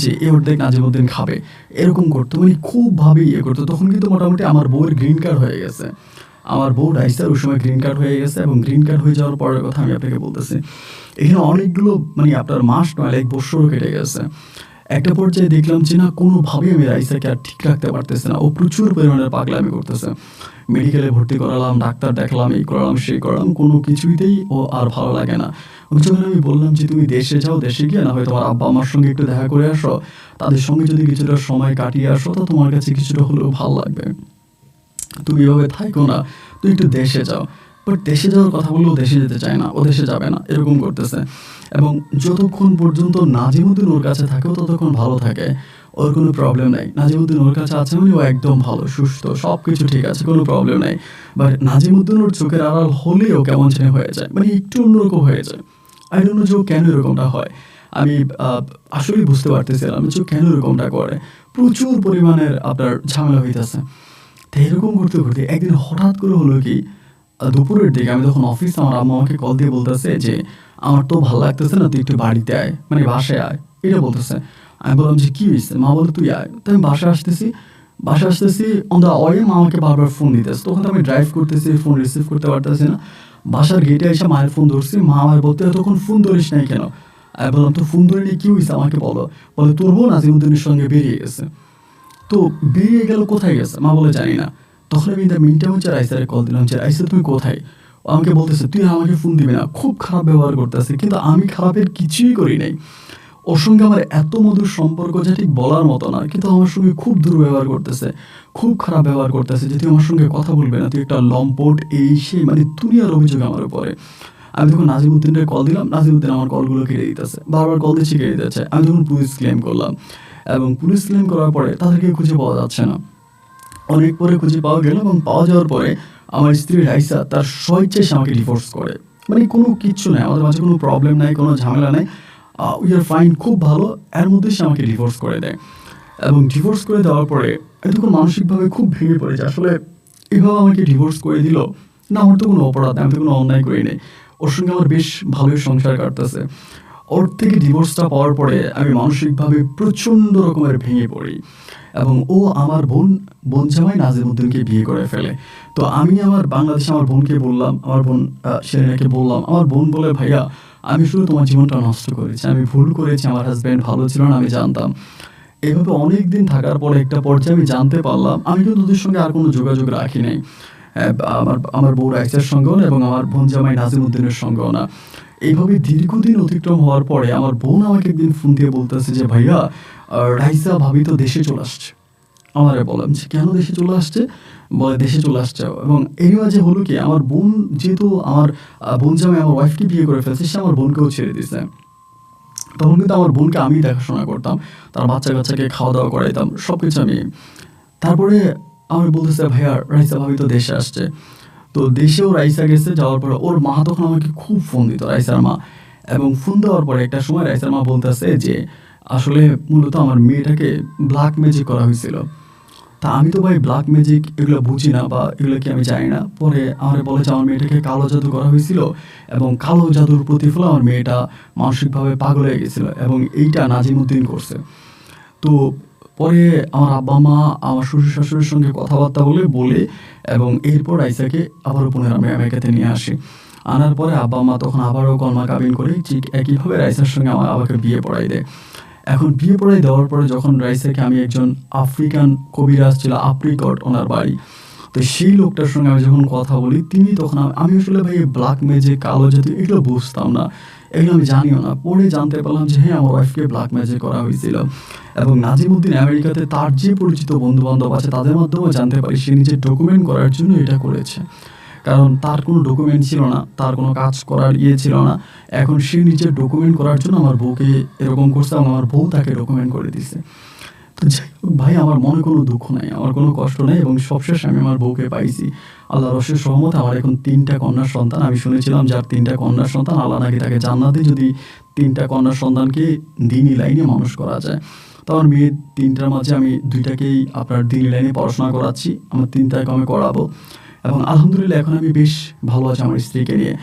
যে এ অর্ধেক নাজিমুদ্দিন খাবে, এরকম করতো, মানে খুবভাবে ইয়ে করতো। তখন কিন্তু মোটামুটি আমার বউয়ের গ্রিন কার্ড হয়ে গেছে, আমার বউ রাইসার ওই সময় গ্রিন কার্ড হয়ে গেছে, এবং গ্রিন কার্ড হয়ে যাওয়ার পরের কথা আমি আপনাকে বলতেছি। এখানে অনেকগুলো মানে আপনার মাস নয় ১ বছরও কেটে গেছে। একটা পর্যায়ে দেখলাম যে না কোনোভাবেই আমি রাইসাকে আর ঠিক রাখতে পারতেছি না, ও প্রচুর পরিমাণের পাগলামি করতেছে। মেডিকেলে ভর্তি করালাম, ডাক্তার দেখালাম, এই করালাম সেই করালাম, কোনো কিছুইতেই ও আর ভালো লাগে না। যখন আমি বললাম যে তুমি দেশে যাও, দেশে গিয়ে না হয় তোমার আব্বা আমার সঙ্গে একটু দেখা করে আসো, তাদের সঙ্গে যদি কিছুটা সময় কাটিয়ে আসো তো তোমার কাছে কিছুটা হলেও ভালো লাগবে, তুমি এভাবে থাকো না, তুই একটু দেশে যাও। বাট দেশে যাওয়ার কথা বললেও দেশে যেতে চায় না, ও দেশে যাবে না, এরকম করতেছে। এবং যতক্ষণ পর্যন্ত নাজিমউদ্দিন ওর কাছে থাকে ও ততক্ষণ ভালো থাকে, ওর কোনো প্রবলেম নাই। নাজিমউদ্দিন ওর কাছে আছে মানে ও একদম ভালো, সুস্থ, সব কিছু ঠিক আছে, কোনো প্রবলেম নাই। বাট নাজিমউদ্দিন ওর চোখের আড়াল হলেও কেমন যেন হয়ে যায়, মানে একটু অন্যরকম হয়ে যায়। আই ডোন্ট নো যে ও কেন এরকমটা হয়। আমি আসলেই বুঝতে পারতেছিলাম যে ও কেন এরকমটা করে। প্রচুর পরিমাণের আপনার ঝামেলা হইতেছে। তো এরকম করতে করতে একদিন হঠাৎ করে হলো কি, দুপুরের দিকে আমি তখন অফিস, আমার আম্মা আমাকে কল দিয়ে বলতেছে যে আমার তো ভালো লাগতেছে না, তুই একটু বাড়িতে আয়, মানে বাসায় আয়, এটা বলতেছে। আমি বললাম যে কি হয়েছে? মা বলে তুই আয়। তো আমি বাসায় আসতেছি অন দ্য ওয়ে মা আমাকে বারবার ফোন দিতেছে। তখন তো আমি ড্রাইভ করতেছি, ফোন রিসিভ করতে পারতেছি না। বাসার গেটে এসে মায়ের ফোন ধরছি, মা আমার বলতে এতক্ষণ ফোন ধরিস নাই কেন? আমি বললাম তো ফোন ধরে নিয়ে কী হয়েছে আমাকে বলো। বলে তোর বোন নাজিমুদ্দিনের সঙ্গে বেরিয়ে গেছে। তো বেরিয়ে গেল, কোথায় গেছে? মা বলে জানি না। তখন আমি দ্য মিনটাইম হচ্ছে রাইসারে কল দিলাম যে রাইসা তুমি কোথায়? ও আমাকে বলতেছে তুই আমাকে ফোন দিবি না, খুব খারাপ ব্যবহার করতেছে। কিন্তু আমি খারাপের কিছুই করি নাই। ওর সঙ্গে আমার এত মধুর সম্পর্ক যা ঠিক বলার মতো না, কিন্তু আমার সঙ্গে খুব দুর্ব্যবহার করতেছে, খুব খারাপ ব্যবহার করতেছে, যে তুই আমার সঙ্গে কথা বলবে না, তুই একটা লম্পট, এই সেই, মানে দুনিয়ার অভিযোগ আমার উপরে। আমি তখন নাজিমুদ্দিনের কল দিলাম, নাজিমুদ্দিন আমার কলগুলো কেটে দিতেছে, বারবার কল দিচ্ছি কেটে দিতেছে। আমি তখন পুলিশ ক্লেম করলাম, এবং পুলিশ ক্লেম করার পরে তাদেরকে খুঁজে পাওয়া যাচ্ছে না। অনেক পরে খুঁজে পাওয়া গেল, এবং পাওয়া যাওয়ার পরে আমার স্ত্রী রাইসা তার স্বেচ্ছায় আমাকে ডিভোর্স করে। মানে কোনো কিচ্ছু নাই, আমাদের মাঝে কোনো প্রবলেম নাই, কোনো ঝামেলা নাই, উই আর ফাইন, খুব ভালো। এর মধ্যে সে আমাকে ডিভোর্স করে দেয়। এবং ডিভোর্স করে দেওয়ার পরে এতক্ষণ মানসিকভাবে খুব ভেঙে পড়েছে, আসলে এভাবে আমাকে ডিভোর্স করে দিল না, আমার তো কোনো অপরাধ নেই, আমি তো কোনো অন্যায় করি নাই। ওর সঙ্গে আমার বেশ ভালোই সংসার কাটতেছে। ওর থেকে ডিভোর্সটা পাওয়ার পরে আমি মানসিকভাবে প্রচণ্ড রকমের ভেঙে পড়ি, এবং ও আমার বোন জামাই নাজিমুদ্দিনকে বিয়ে করে ফেলে। তো আমি আমার বাংলাদেশে আমার বোনকে বললাম, আমার বোন সেরেনাকে বললাম। আমার বোন বলে ভাইয়া আমি শুধু তোমার জীবনটা নষ্ট করেছি, আমি ভুল করেছি, আমার হাজব্যান্ড ভালো ছিল না, আমি জানতাম। এভাবে অনেক দিন থাকার পরে একটা পর্যায়ে আমি জানতে পারলাম, আমি কিন্তু ওদের সঙ্গে আর কোনো যোগাযোগ রাখি নাই। আমার বউ রাইসার সঙ্গেও না, এবং আমার বোন জামাই নাজিমুদ্দিনের সঙ্গেও না। এইভাবে দীর্ঘদিন অতিক্রম হওয়ার পরে আমার বোন আমাকে একদিন ফোন দিয়ে বলতেছে যে ভাইয়া রাইসা ভাবি তো দেশে চলে আসছে। আমারে বললাম যে কেন দেশে চলে আসছে? বলে দেশে চলে আসছে। এবং এই মাঝে হলো কি, আমার বোন যেহেতু আমার বোন জামাই আমার ওয়াইফকে বিয়ে করে ফেলছে, সে আমার বোনকেও ছেড়ে দিছে। তখন কিন্তু আমার বোনকে আমি দেখাশোনা করতাম, তার বাচ্চা কাচ্চাকে খাওয়া দাওয়া করাইতাম, সব কিছু আমি। তারপরে আমার বলতেছে ভাইয়া রাইসা ভাবি তো দেশে আসছে। তো দেশেও রাইসা গেছে, যাওয়ার পরে ওর মা তখন আমাকে খুব ফোন দিত, রাইসার মা। এবং ফোন দেওয়ার পরে একটা সময় রাইসার মা বলতেছে যে আসলে মূলত আমার মেয়েটাকে ব্ল্যাক ম্যাজিক করা হয়েছিল। তা আমি তো ভাই ব্ল্যাক ম্যাজিক এগুলো বুঝি না, বা এগুলো কি আমি জানি না। পরে আমার বলে যে আমার মেয়েটাকে কালো জাদু করা হয়েছিল, এবং কালো জাদুর প্রতিফল আমার মেয়েটা মানসিকভাবে পাগল হয়ে গেছিলো, এবং এইটা নাজিমুদ্দিন করছে। তো পরে আমার আব্বা মা আমার শ্বশুর শাশুড়ির সঙ্গে কথাবার্তা বলে এবং এরপর রাইসাকে আবারও পুনরায় আমি আমেরিকাতে নিয়ে আসি। আনার পরে আব্বা মা তখন আবারও কলমা কাবিন করে ঠিক একইভাবে রাইসার সঙ্গে আমার আবাকে বিয়ে পড়াই দেয়। এখন বিয়ে পড়াই দেওয়ার পরে যখন রাইসাকে আমি একজন আফ্রিকান কবিরাজ ছিল, আপ্রিকট ওনার বাড়ি, তো সেই লোকটার সঙ্গে আমি যখন কথা বলি, তিনি তখন আমি আসলে ভাই ব্ল্যাক ম্যাজিক, কালো জাদু এগুলো বুঝতাম না, এগুলো আমি জানিও না। পরে জানতে পারলাম যে হ্যাঁ আমার ওয়াইফকে ব্ল্যাক ম্যাজিক করা হয়েছিল। এবং নাজিমুদ্দিন আমেরিকাতে তার যে পরিচিত বন্ধু বান্ধব আছে তাদের মাধ্যমেও জানতে পারি সে নিজের ডকুমেন্ট করার জন্য এটা করেছে। কারণ তার কোনো ডকুমেন্ট ছিল না, তার কোনো কাজ করার ছিল না। এখন সে নিজের ডকুমেন্ট করার জন্য আমার বউকে এরকম করছে, এবং আমার বউ তাকে ডকুমেন্ট করে দিছে। তো যাই হোক ভাই, আমার মনে কোনো দুঃখ নাই, আমার কোনো কষ্ট নেই, এবং সবশেষে আমি আমার বউকে পাইছি। আল্লাহর অশেষ রহমতে আমার এখন 3টা কন্যা সন্তান। আমি শুনেছিলাম যার 3টা কন্যা সন্তান, আল্লাহ নাকি তাকে জান্নাতে যদি 3টা কন্যা সন্তানকে দিনী লাইনে মানুষ করা যায়। তো আমার মেয়ে 3টার মাঝে আমি 2টাকেই আপনার দিনী লাইনে পড়াশোনা করাচ্ছি, আমার 3টাকে আমি করাবো। এবং আলহামদুলিল্লাহ এখন আমি বেশ ভালো আছি আমার স্ত্রীকে নিয়ে।